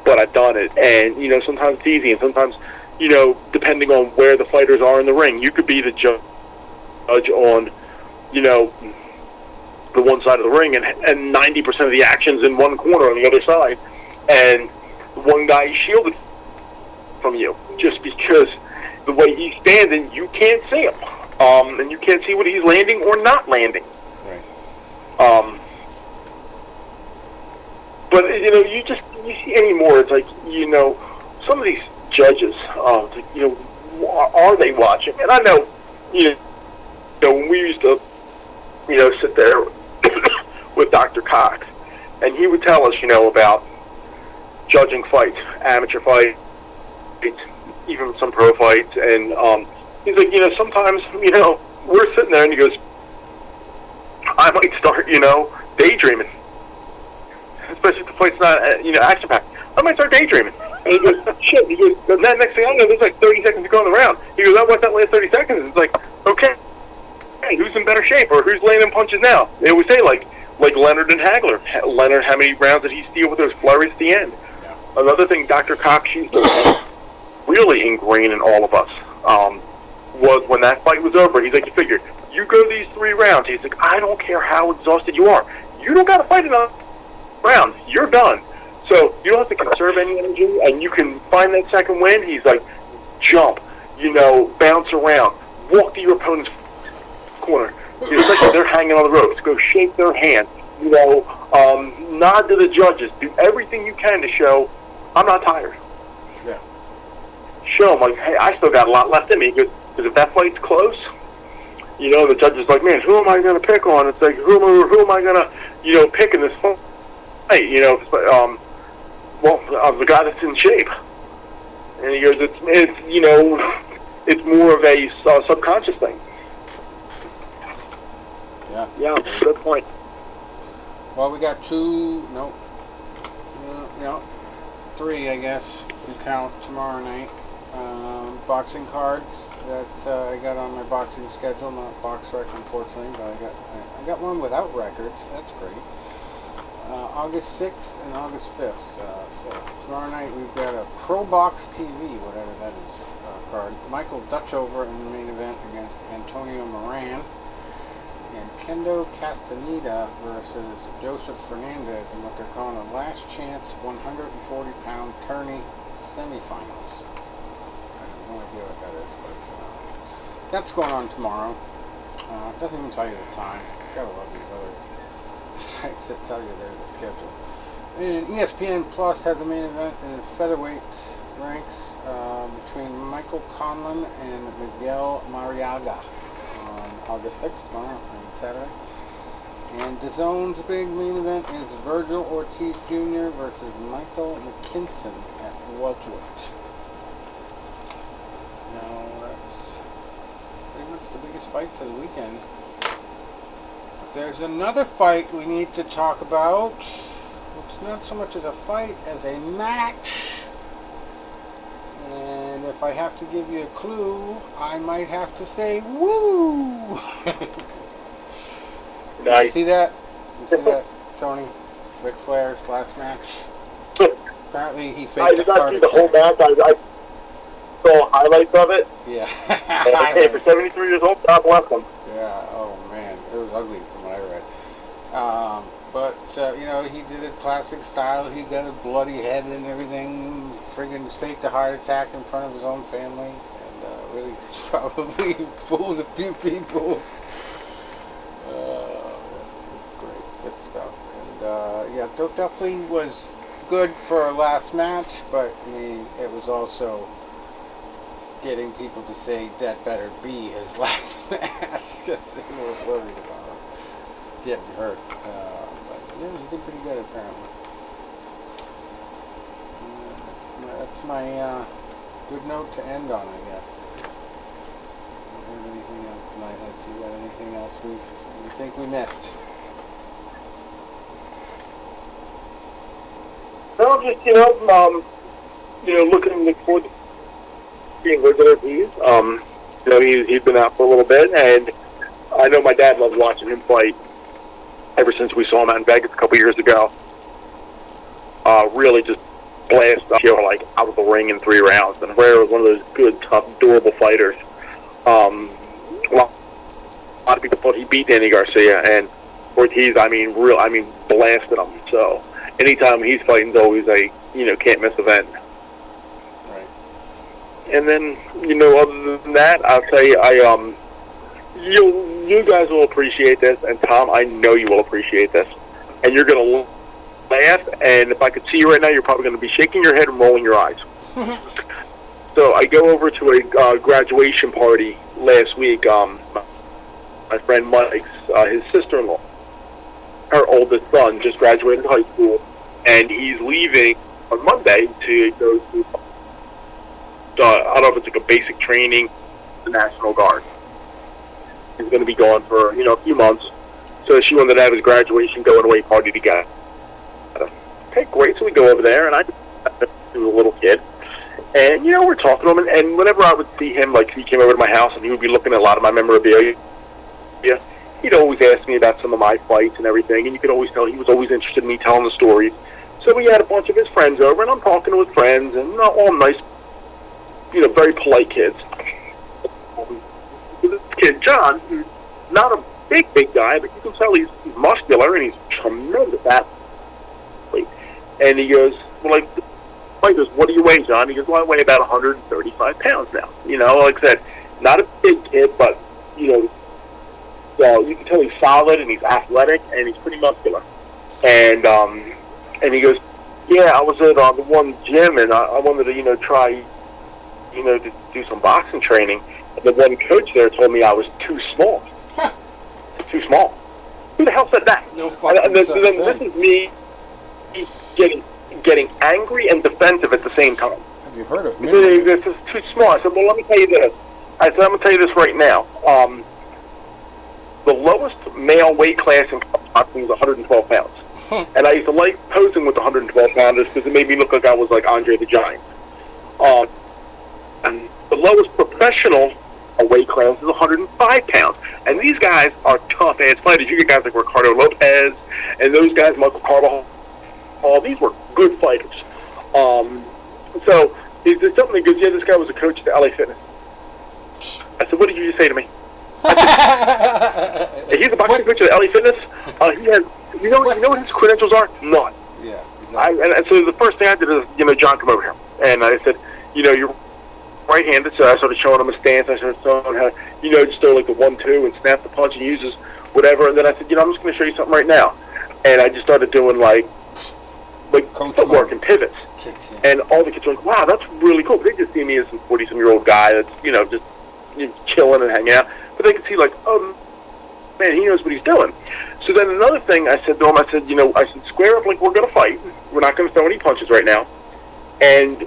but I've done it. And, you know, sometimes it's easy, and sometimes, you know, depending on where the fighters are in the ring, you could be the judge on, you know, the one side of the ring, and 90% of the action's in one corner on the other side, and one guy is shielded from you just because the way he's standing, you can't see him, and you can't see what he's landing or not landing. Right. But you know, you see anymore. It's like, you know, some of these judges, you know, are they watching? And I know, you know, when we used to, you know, sit there with Dr. Cox, and he would tell us, you know, about judging fights, amateur fights, even some pro fights, and he's like, you know, sometimes, you know, we're sitting there, and he goes, I might start, you know, daydreaming, especially if the fight's not, you know, action-packed. I might start daydreaming. And he goes, shit. He goes, then next thing I know, there's like 30 seconds to go in the round. He goes, I watched that last 30 seconds. It's like, okay, hey, who's in better shape, or who's landing punches now? They always say, like Leonard and Hagler. Leonard, how many rounds did he steal with those flurries at the end? Yeah. Another thing Dr. Cox used to really ingrain in all of us was when that fight was over, he's like, you figure, you go these 3 rounds. He's like, I don't care how exhausted you are. You don't got to fight another round. You're done. So you don't have to conserve any energy, and you can find that second win. He's like, jump, you know, bounce around, walk to your opponent's corner. Especially they're hanging on the ropes. Go shake their hand. You know, nod to the judges. Do everything you can to show I'm not tired. Yeah. Show them, like, hey, I still got a lot left in me. Because if that fight's close, you know, the judge is like, man, who am I going to pick on? It's like, who am I going to, you know, pick in this fight? You know, well, I'm the guy that's in shape. And he goes, it's you know, it's more of a subconscious thing. Yeah. Yeah, good point. Well, we got 3, I guess, if you count tomorrow night. Boxing cards that I got on my boxing schedule, not box rec, unfortunately, but I got one without records. That's great. August 6th and August 5th. So tomorrow night we've got a Pro Box TV, whatever that is, card. Michael Dutchover in the main event against Antonio Moran. And Kendo Castaneda versus Joseph Fernandez in what they're calling a last chance 140-pound tourney semifinals. I have no idea what that is, but that's going on tomorrow. It doesn't even tell you the time. Gotta love these other sites that tell you the schedule. And ESPN Plus has a main event in featherweight ranks between Michael Conlon and Miguel Mariaga on August 6th, tomorrow, Saturday. And DAZN's big main event is Virgil Ortiz Jr. versus Michael McKinson at welterweight. Now, that's pretty much the biggest fights of the weekend. There's another fight we need to talk about. It's not so much as a fight as a match. And if I have to give you a clue, I might have to say, woo! Nice. You see that? You see that, Tony? Ric Flair's last match? Apparently he faked a heart attack. I did not see the whole match. I saw highlights of it. Yeah. Hey, for 73 years old, God bless him. Yeah, oh man, it was ugly from what I read. But you know, he did his classic style. He got a bloody head and everything. Friggin' faked a heart attack in front of his own family, and really probably fooled a few people. It's great, good stuff. And yeah, definitely was good for our last match, but I mean, it was also getting people to say that better be his last match because they were worried about him getting hurt. But yeah, he did pretty good apparently. That's my good note to end on, I guess. Don't have anything else tonight. Let's see, got anything else we think we missed? No, just looking forward to being regular D's. He's been out for a little bit, and I know my dad loves watching him fight. Ever since we saw him out in Vegas a couple years ago, really just blast like out of the ring in 3 rounds. And Herrera was one of those good, tough, durable fighters. A lot of people thought he beat Danny Garcia, and Ortiz, blasted him. So anytime he's fighting, is always a can't miss event. Right. And then other than that, I'll say you guys will appreciate this, and Tom, I know you will appreciate this, and you're gonna laugh. And if I could see you right now, you're probably gonna be shaking your head and rolling your eyes. So I go over to a graduation party last week. My friend Mike's, his sister-in-law, her oldest son, just graduated high school, and he's leaving on Monday to go to, I don't know if it's like a basic training, the National Guard. He's going to be gone for, a few months. So she wanted to have his graduation going away party together. Okay, great. So we go over there, and I was a little kid. And, we're talking to him, and whenever I would see him, like, he came over to my house, and he would be looking at a lot of my memorabilia. Yeah, he'd always ask me about some of my fights and everything, and you could always tell he was always interested in me telling the stories. So we had a bunch of his friends over, and I'm talking to his friends, and all nice, very polite kids. This kid, John, who's not a big guy, but you can tell he's muscular, and he's tremendous athlete. And he goes, well, what do you weigh, John? He goes, well, I weigh about 135 pounds now. Like I said, not a big kid, but, so you can tell he's solid, and he's athletic, and he's pretty muscular. And he goes, yeah, I was at the one gym, and I wanted to, try, to do some boxing training. And the one coach there told me I was too small. Too small. Who the hell said that? No fucking this is me getting angry and defensive at the same time. Have you heard of me? This is too small. I said, well, let me tell you this. I said, I'm going to tell you this right now. The lowest male weight class in boxing was 112 pounds. And I used to like posing with the 112 pounders because it made me look like I was like Andre the Giant. And the lowest professional weight class is 105 pounds. And these guys are tough-ass fighters. You get guys like Ricardo Lopez and those guys, Michael Carvajal. All these were good fighters. So he did something that goes, yeah, this guy was a coach at the LA Fitness. I said, what did you just say to me? He's a boxing coach at LA Fitness. He has, you know what his credentials are? None. Yeah, exactly. And so the first thing I did is, John, come over here. And I said, you're right-handed, so I started showing him a stance. I started showing him how, just throw like the 1-2 and snap the punch and uses whatever. And then I said, I'm just going to show you something right now. And I just started doing like footwork and pivots. And all the kids were like, wow, that's really cool. They just see me as some 40-some-year-old guy that's, just chilling and hanging out. But they could see like, oh, man, he knows what he's doing. So then another thing I said to him, I said, square up like we're going to fight. We're not going to throw any punches right now. And,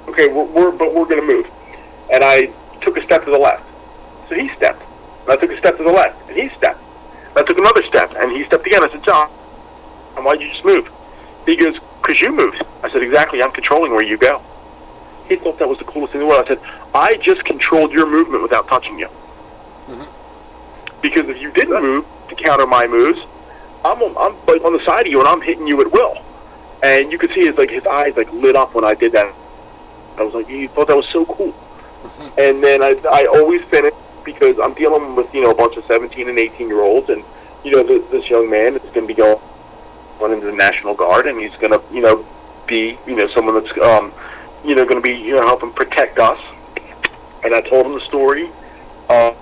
okay, we're going to move. And I took a step to the left. So he stepped. And I took a step to the left. And he stepped. And I took another step. And he stepped again. I said, John, why'd you just move? He goes, because you moved. I said, exactly. I'm controlling where you go. He thought that was the coolest thing in the world. I said, I just controlled your movement without touching you. Mm-hmm. Because if you didn't move to counter my moves, I'm like on the side of you and I'm hitting you at will. And you could see his eyes lit up when I did that. I was like, you thought that was so cool. Mm-hmm. And then I always finish because I'm dealing with, a bunch of 17 and 18-year-olds. And, this young man is going to be going into the National Guard, and he's going to, be, someone that's, going to be, helping protect us. And I told him the story of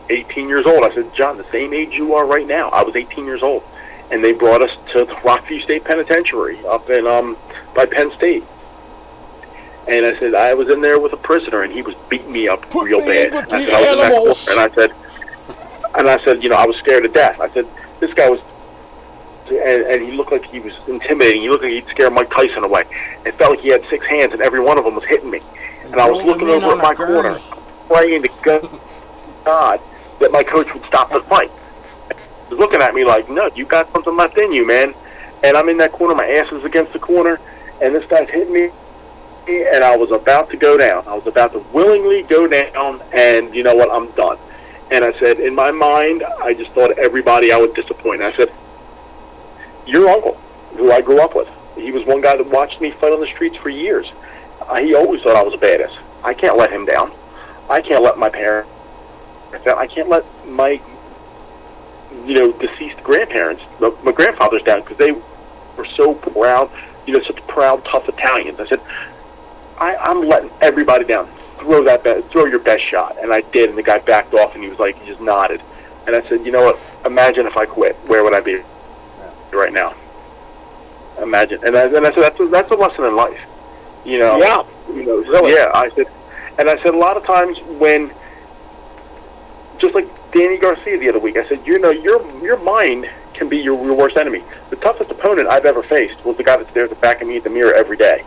18 years old. I said, John, the same age you are right now. I was 18 years old. And they brought us to the Rockview State Penitentiary up in by Penn State. And I said, I was in there with a prisoner, and he was beating me up real bad. I said, I said, you know, I was scared to death. I said, this guy was, and he looked like he was intimidating. He looked like he'd scare Mike Tyson away. It felt like he had 6 hands, and every one of them was hitting me. And I was looking over at my corner, praying to God that my coach would stop the fight. He was looking at me like, no, you got something left in you, man. And I'm in that corner, my ass is against the corner, and this guy's hitting me. And I was about to go down. I was about to willingly go down, and you know what? I'm done. And I said, in my mind, I just thought everybody I would disappoint. I said, your uncle, who I grew up with, he was one guy that watched me fight on the streets for years. He always thought I was a badass. I can't let him down. I can't let my parents down. I can't let my, you know, deceased grandparents, my grandfathers down, because they were so proud, you know, such proud, tough Italians. I said, I'm letting everybody down. Throw your best shot. And I did, and the guy backed off, and he was like, he just nodded. And I said, you know what? Imagine if I quit. Where would I be right now? Imagine. And I said, that's a lesson in life. You know. Yeah. You know. Really. Yeah. I said a lot of times when, just like Danny Garcia the other week, I said, you know, your mind can be your worst enemy. The toughest opponent I've ever faced was the guy that stares back at me at the mirror every day.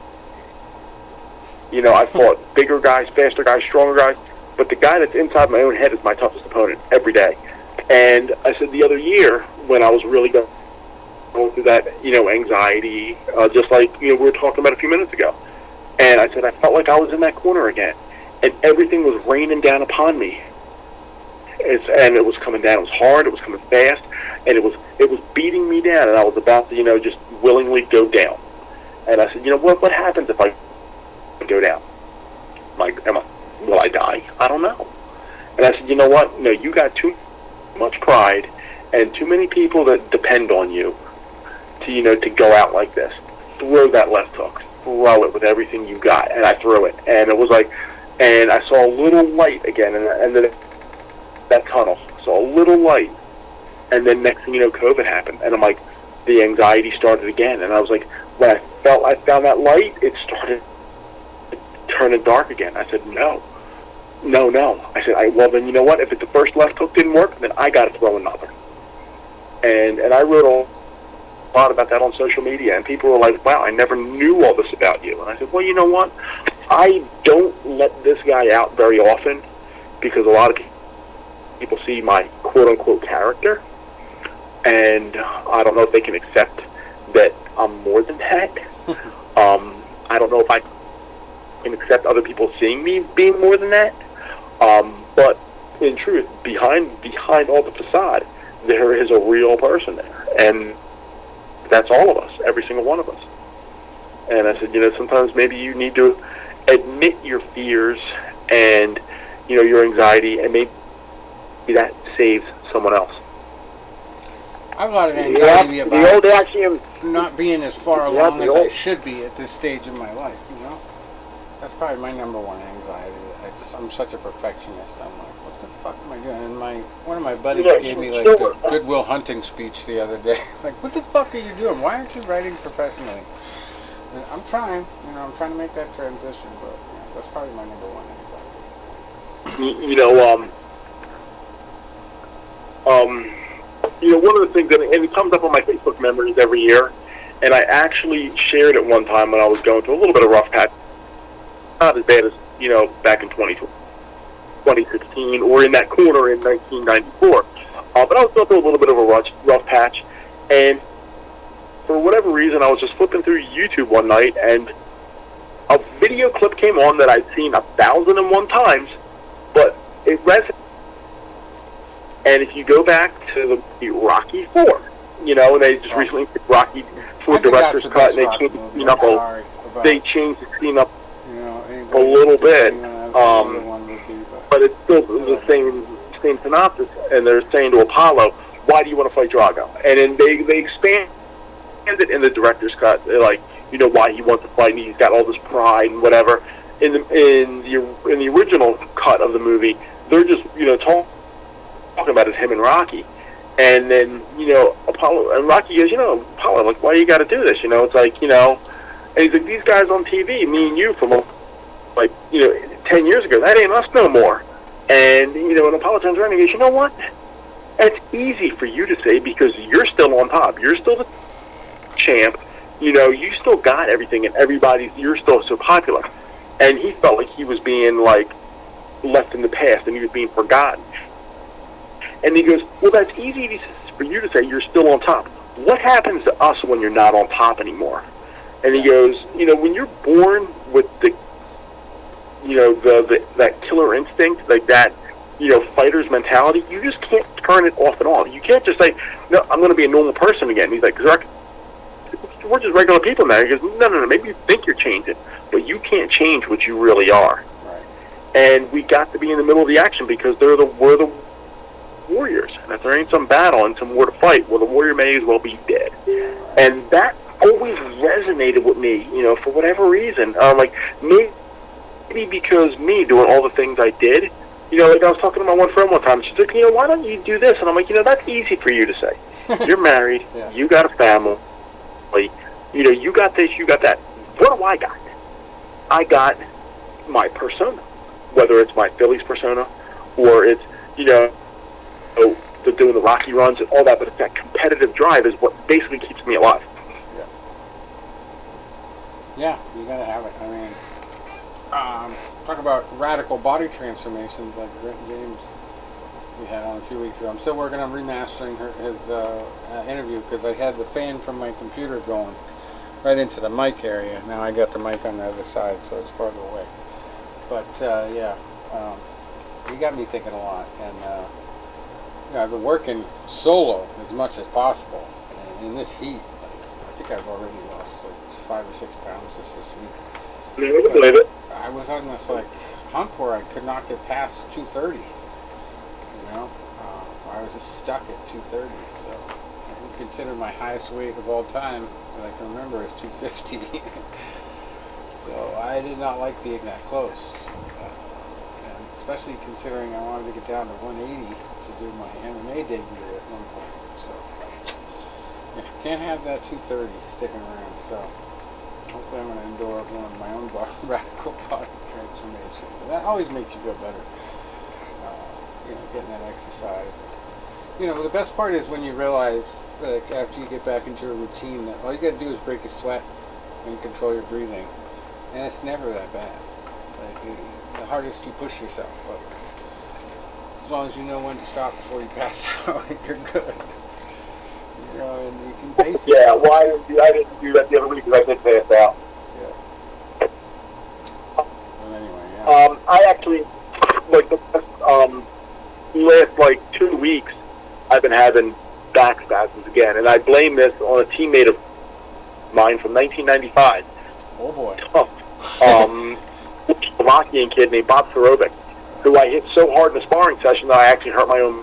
You know, I fought bigger guys, faster guys, stronger guys, but the guy that's inside my own head is my toughest opponent every day. And I said the other year, when I was really going through that, you know, anxiety, just like, you know, we were talking about a few minutes ago, and I said I felt like I was in that corner again, and everything was raining down upon me. And it was coming down. It was hard. It was coming fast, and it was beating me down, and I was about to, you know, just willingly go down. And I said, you know, what happens if I go down? Will I die? I don't know. And I said, you know what? No, you got too much pride and too many people that depend on you to, you know, to go out like this. Throw that left hook. Throw it with everything you got. And I threw it. And it was like, and I saw a little light again, and then that tunnel. Saw a little light. And then next thing you know, COVID happened. And I'm like, the anxiety started again. And I was like, when I found that light, it started turning dark again. I said, no. I said, well, then you know what? If the first left hook didn't work, then I got to throw another. And I wrote a lot about that on social media, and people were like, wow, I never knew all this about you. And I said, well, you know what? I don't let this guy out very often because a lot of people see my quote-unquote character, and I don't know if they can accept that I'm more than that. I don't know if I can accept other people seeing me being more than that. But in truth, behind all the facade, there is a real person there, and that's all of us, every single one of us. And I said, you know, sometimes maybe you need to admit your fears and, you know, your anxiety, and maybe that saves someone else. I have a lot of anxiety about the old axiom, not being as far along as I should be at this stage in my life, you know? That's probably my number one anxiety. I'm such a perfectionist. I'm like, what the fuck am I doing? And one of my buddies gave me like the Goodwill Hunting speech the other day. Like, what the fuck are you doing? Why aren't you writing professionally? And I'm trying. You know, I'm trying to make that transition, but that's probably my number one anxiety. You know, one of the things that, and it comes up on my Facebook memories every year, and I actually shared it one time when I was going through a little bit of rough patch. Not as bad as, you know, back in 2016 or in that corner in 1994. But I was going through a little bit of a rough patch, and for whatever reason, I was just flipping through YouTube one night, and a video clip came on that I'd seen 1,001 times, but it resonated. And if you go back to the Rocky 4, you know, and they just recently did Rocky 4 director's cut, and they changed the scene up a little bit, but it's still the same synopsis. And they're saying to Apollo, "Why do you want to fight Drago?" And then they expand it in the director's cut. They're like, you know, why he wants to fight, and he's got all this pride and whatever. In the original cut of the movie, they're just, you know, talking talking about is him and Rocky. And then, Apollo, and Rocky goes, Apollo, like, why you got to do this? It's like, and he's like, these guys on TV, me and you from, 10 years ago, that ain't us no more. And, and Apollo turns around and goes, you know what? It's easy for you to say because you're still on top. You're still the champ. You still got everything, and you're still so popular. And he felt like he was being, left in the past, and he was being forgotten. And he goes, well, that's easy for you to say you're still on top. What happens to us when you're not on top anymore? And he goes, when you're born with the, that killer instinct, like that, fighter's mentality, you just can't turn it off and on. You can't just say, no, I'm going to be a normal person again. He's like, we're just regular people now. He goes, no, maybe you think you're changing, but you can't change what you really are. Right. And we got to be in the middle of the action because we're the warriors. And if there ain't some battle and some war to fight, well, the warrior may as well be dead. And that always resonated with me, for whatever reason. Maybe because me doing all the things I did, like I was talking to my one friend one time, she's like, why don't you do this? And I'm like, that's easy for you to say. You're married, yeah. You got a family, you got this, you got that. What do I got? I got my persona, whether it's my Phillies persona or it's, they're doing the Rocky runs and all that, but it's that competitive drive is what basically keeps me alive. Yeah, you gotta have it. I mean, talk about radical body transformations like James we had on a few weeks ago. I'm still working on remastering his interview because I had the fan from my computer going right into the mic area. Now I got the mic on the other side, so it's farther away. But you got me thinking a lot, and I've been working solo as much as possible. And in this heat, I think I've already lost 5 or 6 pounds just this week. I can believe it. I was on this hump where I could not get past 230. I was just stuck at 230. So I consider my highest weight of all time that I can remember is 250. So I did not like being that close, and especially considering I wanted to get down to 180 to do my MMA debut at one point. So can't have that 230 sticking around. So hopefully I'm going to endure one of my own radical body transformations. And that always makes you feel better, getting that exercise. The best part is when you realize that after you get back into a routine that all you got to do is break a sweat and control your breathing. And it's never that bad. The hardest you push yourself. As long as you know when to stop before you pass out, you're good. And you can basically... Yeah, well, I didn't do that the other week because I did pass out. Yeah. But anyway, yeah. I actually, the last, 2 weeks, I've been having back spasms again. And I blame this on a teammate of mine from 1995. Oh, boy. Slovakian kid named Bob Sorovic, who I hit so hard in a sparring session that I actually hurt my own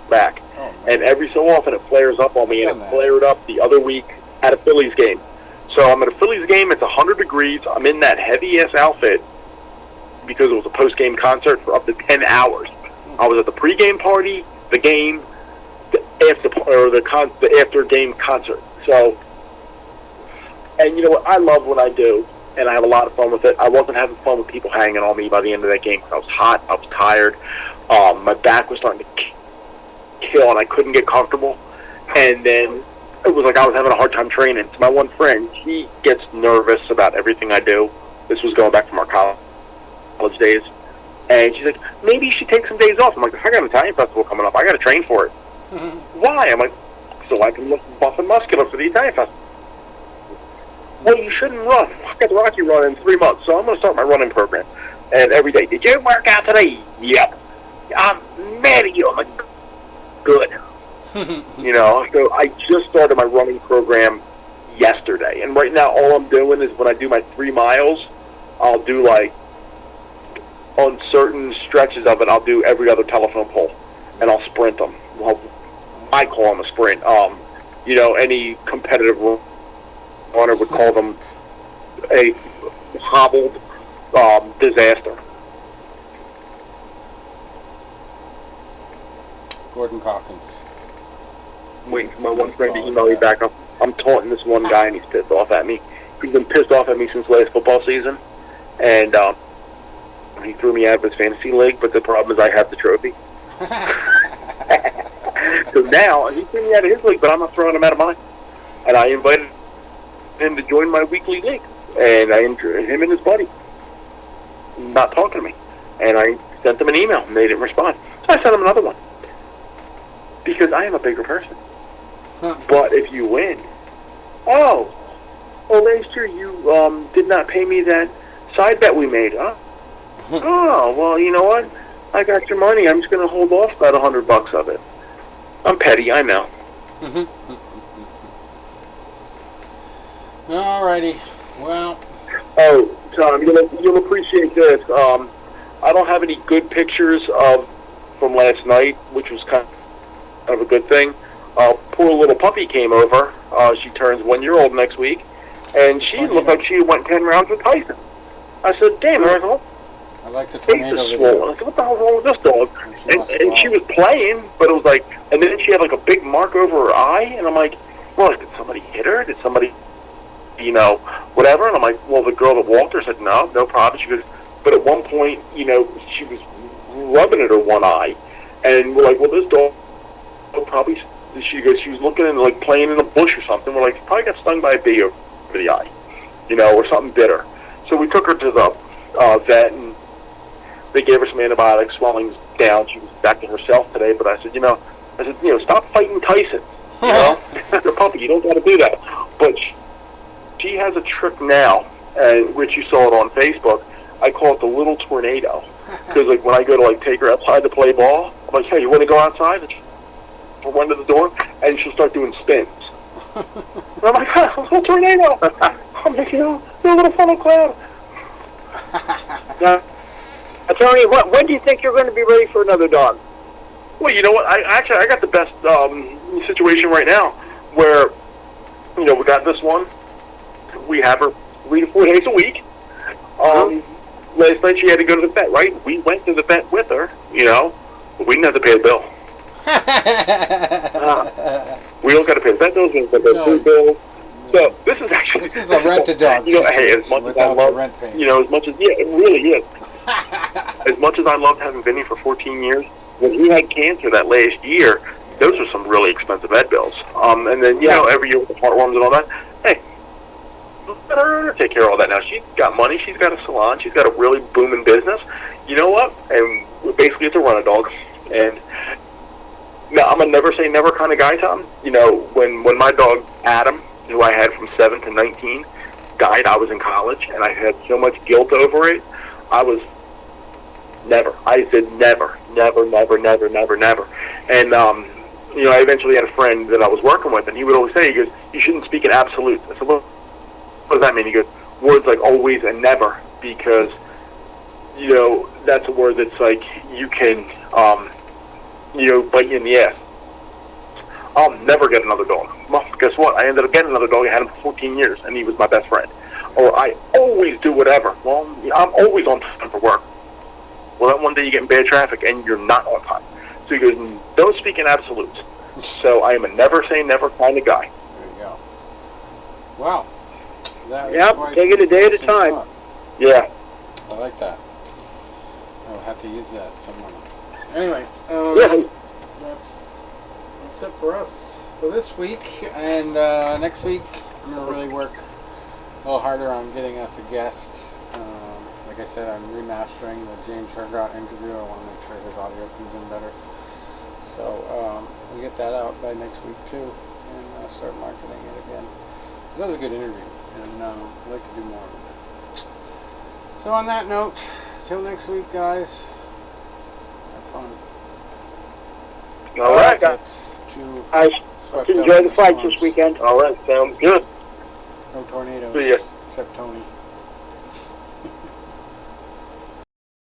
back. Oh, and every so often it flares up on me, and it flared up the other week at a Phillies game. So I'm at a Phillies game, it's 100 degrees, I'm in that heavy-ass outfit because it was a post-game concert for up to 10 hours. I was at the pre-game party, the game, the after-game concert. So, and you know what, I love what I do, and I have a lot of fun with it. I wasn't having fun with people hanging on me by the end of that game because I was hot, I was tired, my back was starting to kill, and I couldn't get comfortable. And then it was like I was having a hard time training. So my one friend, he gets nervous about everything I do. This was going back from our college days. And she's like, maybe you should take some days off. I'm like, I got an Italian festival coming up. I got to train for it. Why? I'm like, so I can look buff and muscular for the Italian festival. Well, you shouldn't run. I got the Rocky run in 3 months, so I'm going to start my running program. And every day, did you work out today? Yep. I'm mad at you. I'm like, good. So I just started my running program yesterday. And right now, all I'm doing is when I do my 3 miles, I'll do on certain stretches of it, I'll do every other telephone pole. And I'll sprint them. Well, I call them a sprint. Any competitive runner would call them a hobbled disaster. Gordon Calkins. I'm waiting for my one friend to email me back. I'm taunting this one guy, and he's pissed off at me. He's been pissed off at me since last football season, and he threw me out of his fantasy league, but the problem is I have the trophy. So now, he threw me out of his league, but I'm not throwing him out of mine. And I invited him to join my weekly league, and him and his buddy not talking to me. And I sent them an email, and they didn't respond. So I sent them another one. Because I am a bigger person. Huh. But if you win, well, last year you did not pay me that side bet we made, huh? Oh, well, you know what? I got your money. I'm just going to hold off about $100 of it. I'm petty, I know. Alrighty. Well. Oh, Tom, you'll appreciate this. I don't have any good pictures from last night, which was kind of a good thing. Poor little puppy came over. She turns 1 year old next week, and she looked like she went 10 rounds with Tyson. I said, damn, I like the tornado face is video. swollen. I said, what the hell's wrong with this dog? And she was playing, but it was like, and then she had like a big mark over her eye, and I'm like, well, did somebody hit her? Did somebody, whatever? And I'm like, well, the girl that walked her said, no problem. She goes, but at one point, she was rubbing at her one eye, and we're like, well, this dog probably, she was looking and like playing in a bush or something. We're like, probably got stung by a bee over the eye, or something bit her. So we took her to the vet, and they gave her some antibiotics. Swelling's down. She was back to herself today. But I said, stop fighting Tyson. You're a puppy. You don't got to do that. But she has a trick now, and which you saw it on Facebook. I call it the little tornado, because like when I go to take her outside to play ball, I'm like, hey, you want to go outside? And she'll run to the door, and she'll start doing spins. And I'm like, a little tornado. I'm like, you're a little funnel cloud. Tony, when do you think you're going to be ready for another dog? Well, you know what? I got the best situation right now, where we got this one. We have her 3 to 4 days a week. Last night she had to go to the vet, right? We went to the vet with her, but we didn't have to pay the bill. We don't got to pay the vet bills. We don't got to pay the food bills. So this is a rent-a-dog. Hey, as much as I love, as much as it really is. As much as I loved having Vinny for 14 years, when he had cancer that last year, those were some really expensive vet bills. And then every year with the heartworms and all that. Hey, let her take care of all that now. She's got money. She's got a salon. She's got a really booming business. You know what? And basically, it's a run-a-dog. And now I'm a never say never kind of guy, Tom. When my dog Adam, who I had from 7 to 19, died, I was in college, and I had so much guilt over it. I said never. And, I eventually had a friend that I was working with, and he would always say, he goes, you shouldn't speak in absolutes. I said, well, what does that mean? He goes, words like always and never, because, that's a word that's like, you can, bite you in the ass. I'll never get another dog. Well, guess what? I ended up getting another dog. I had him for 14 years, and he was my best friend. Or I always do whatever. Well, I'm always on time for work. Well, that one day you get in bad traffic, and you're not on time. So he goes, don't speak in absolutes. So I am a never say never kind of guy. There you go. Wow. Take it a day at a time. Thought. Yeah. I like that. I'll have to use that somewhere. Anyway, that's it for us for this week. And next week, I'm going to really work a little harder on getting us a guest. Like I said, I'm remastering the James Hergott interview. I want to make sure his audio comes in better. So we'll get that out by next week too, and start marketing it again. That was a good interview, and I'd like to do more of it. So on that note, till next week, guys, have fun. All right. Enjoy the fights this weekend. All right, sounds good. No tornadoes. See ya. Except Tony.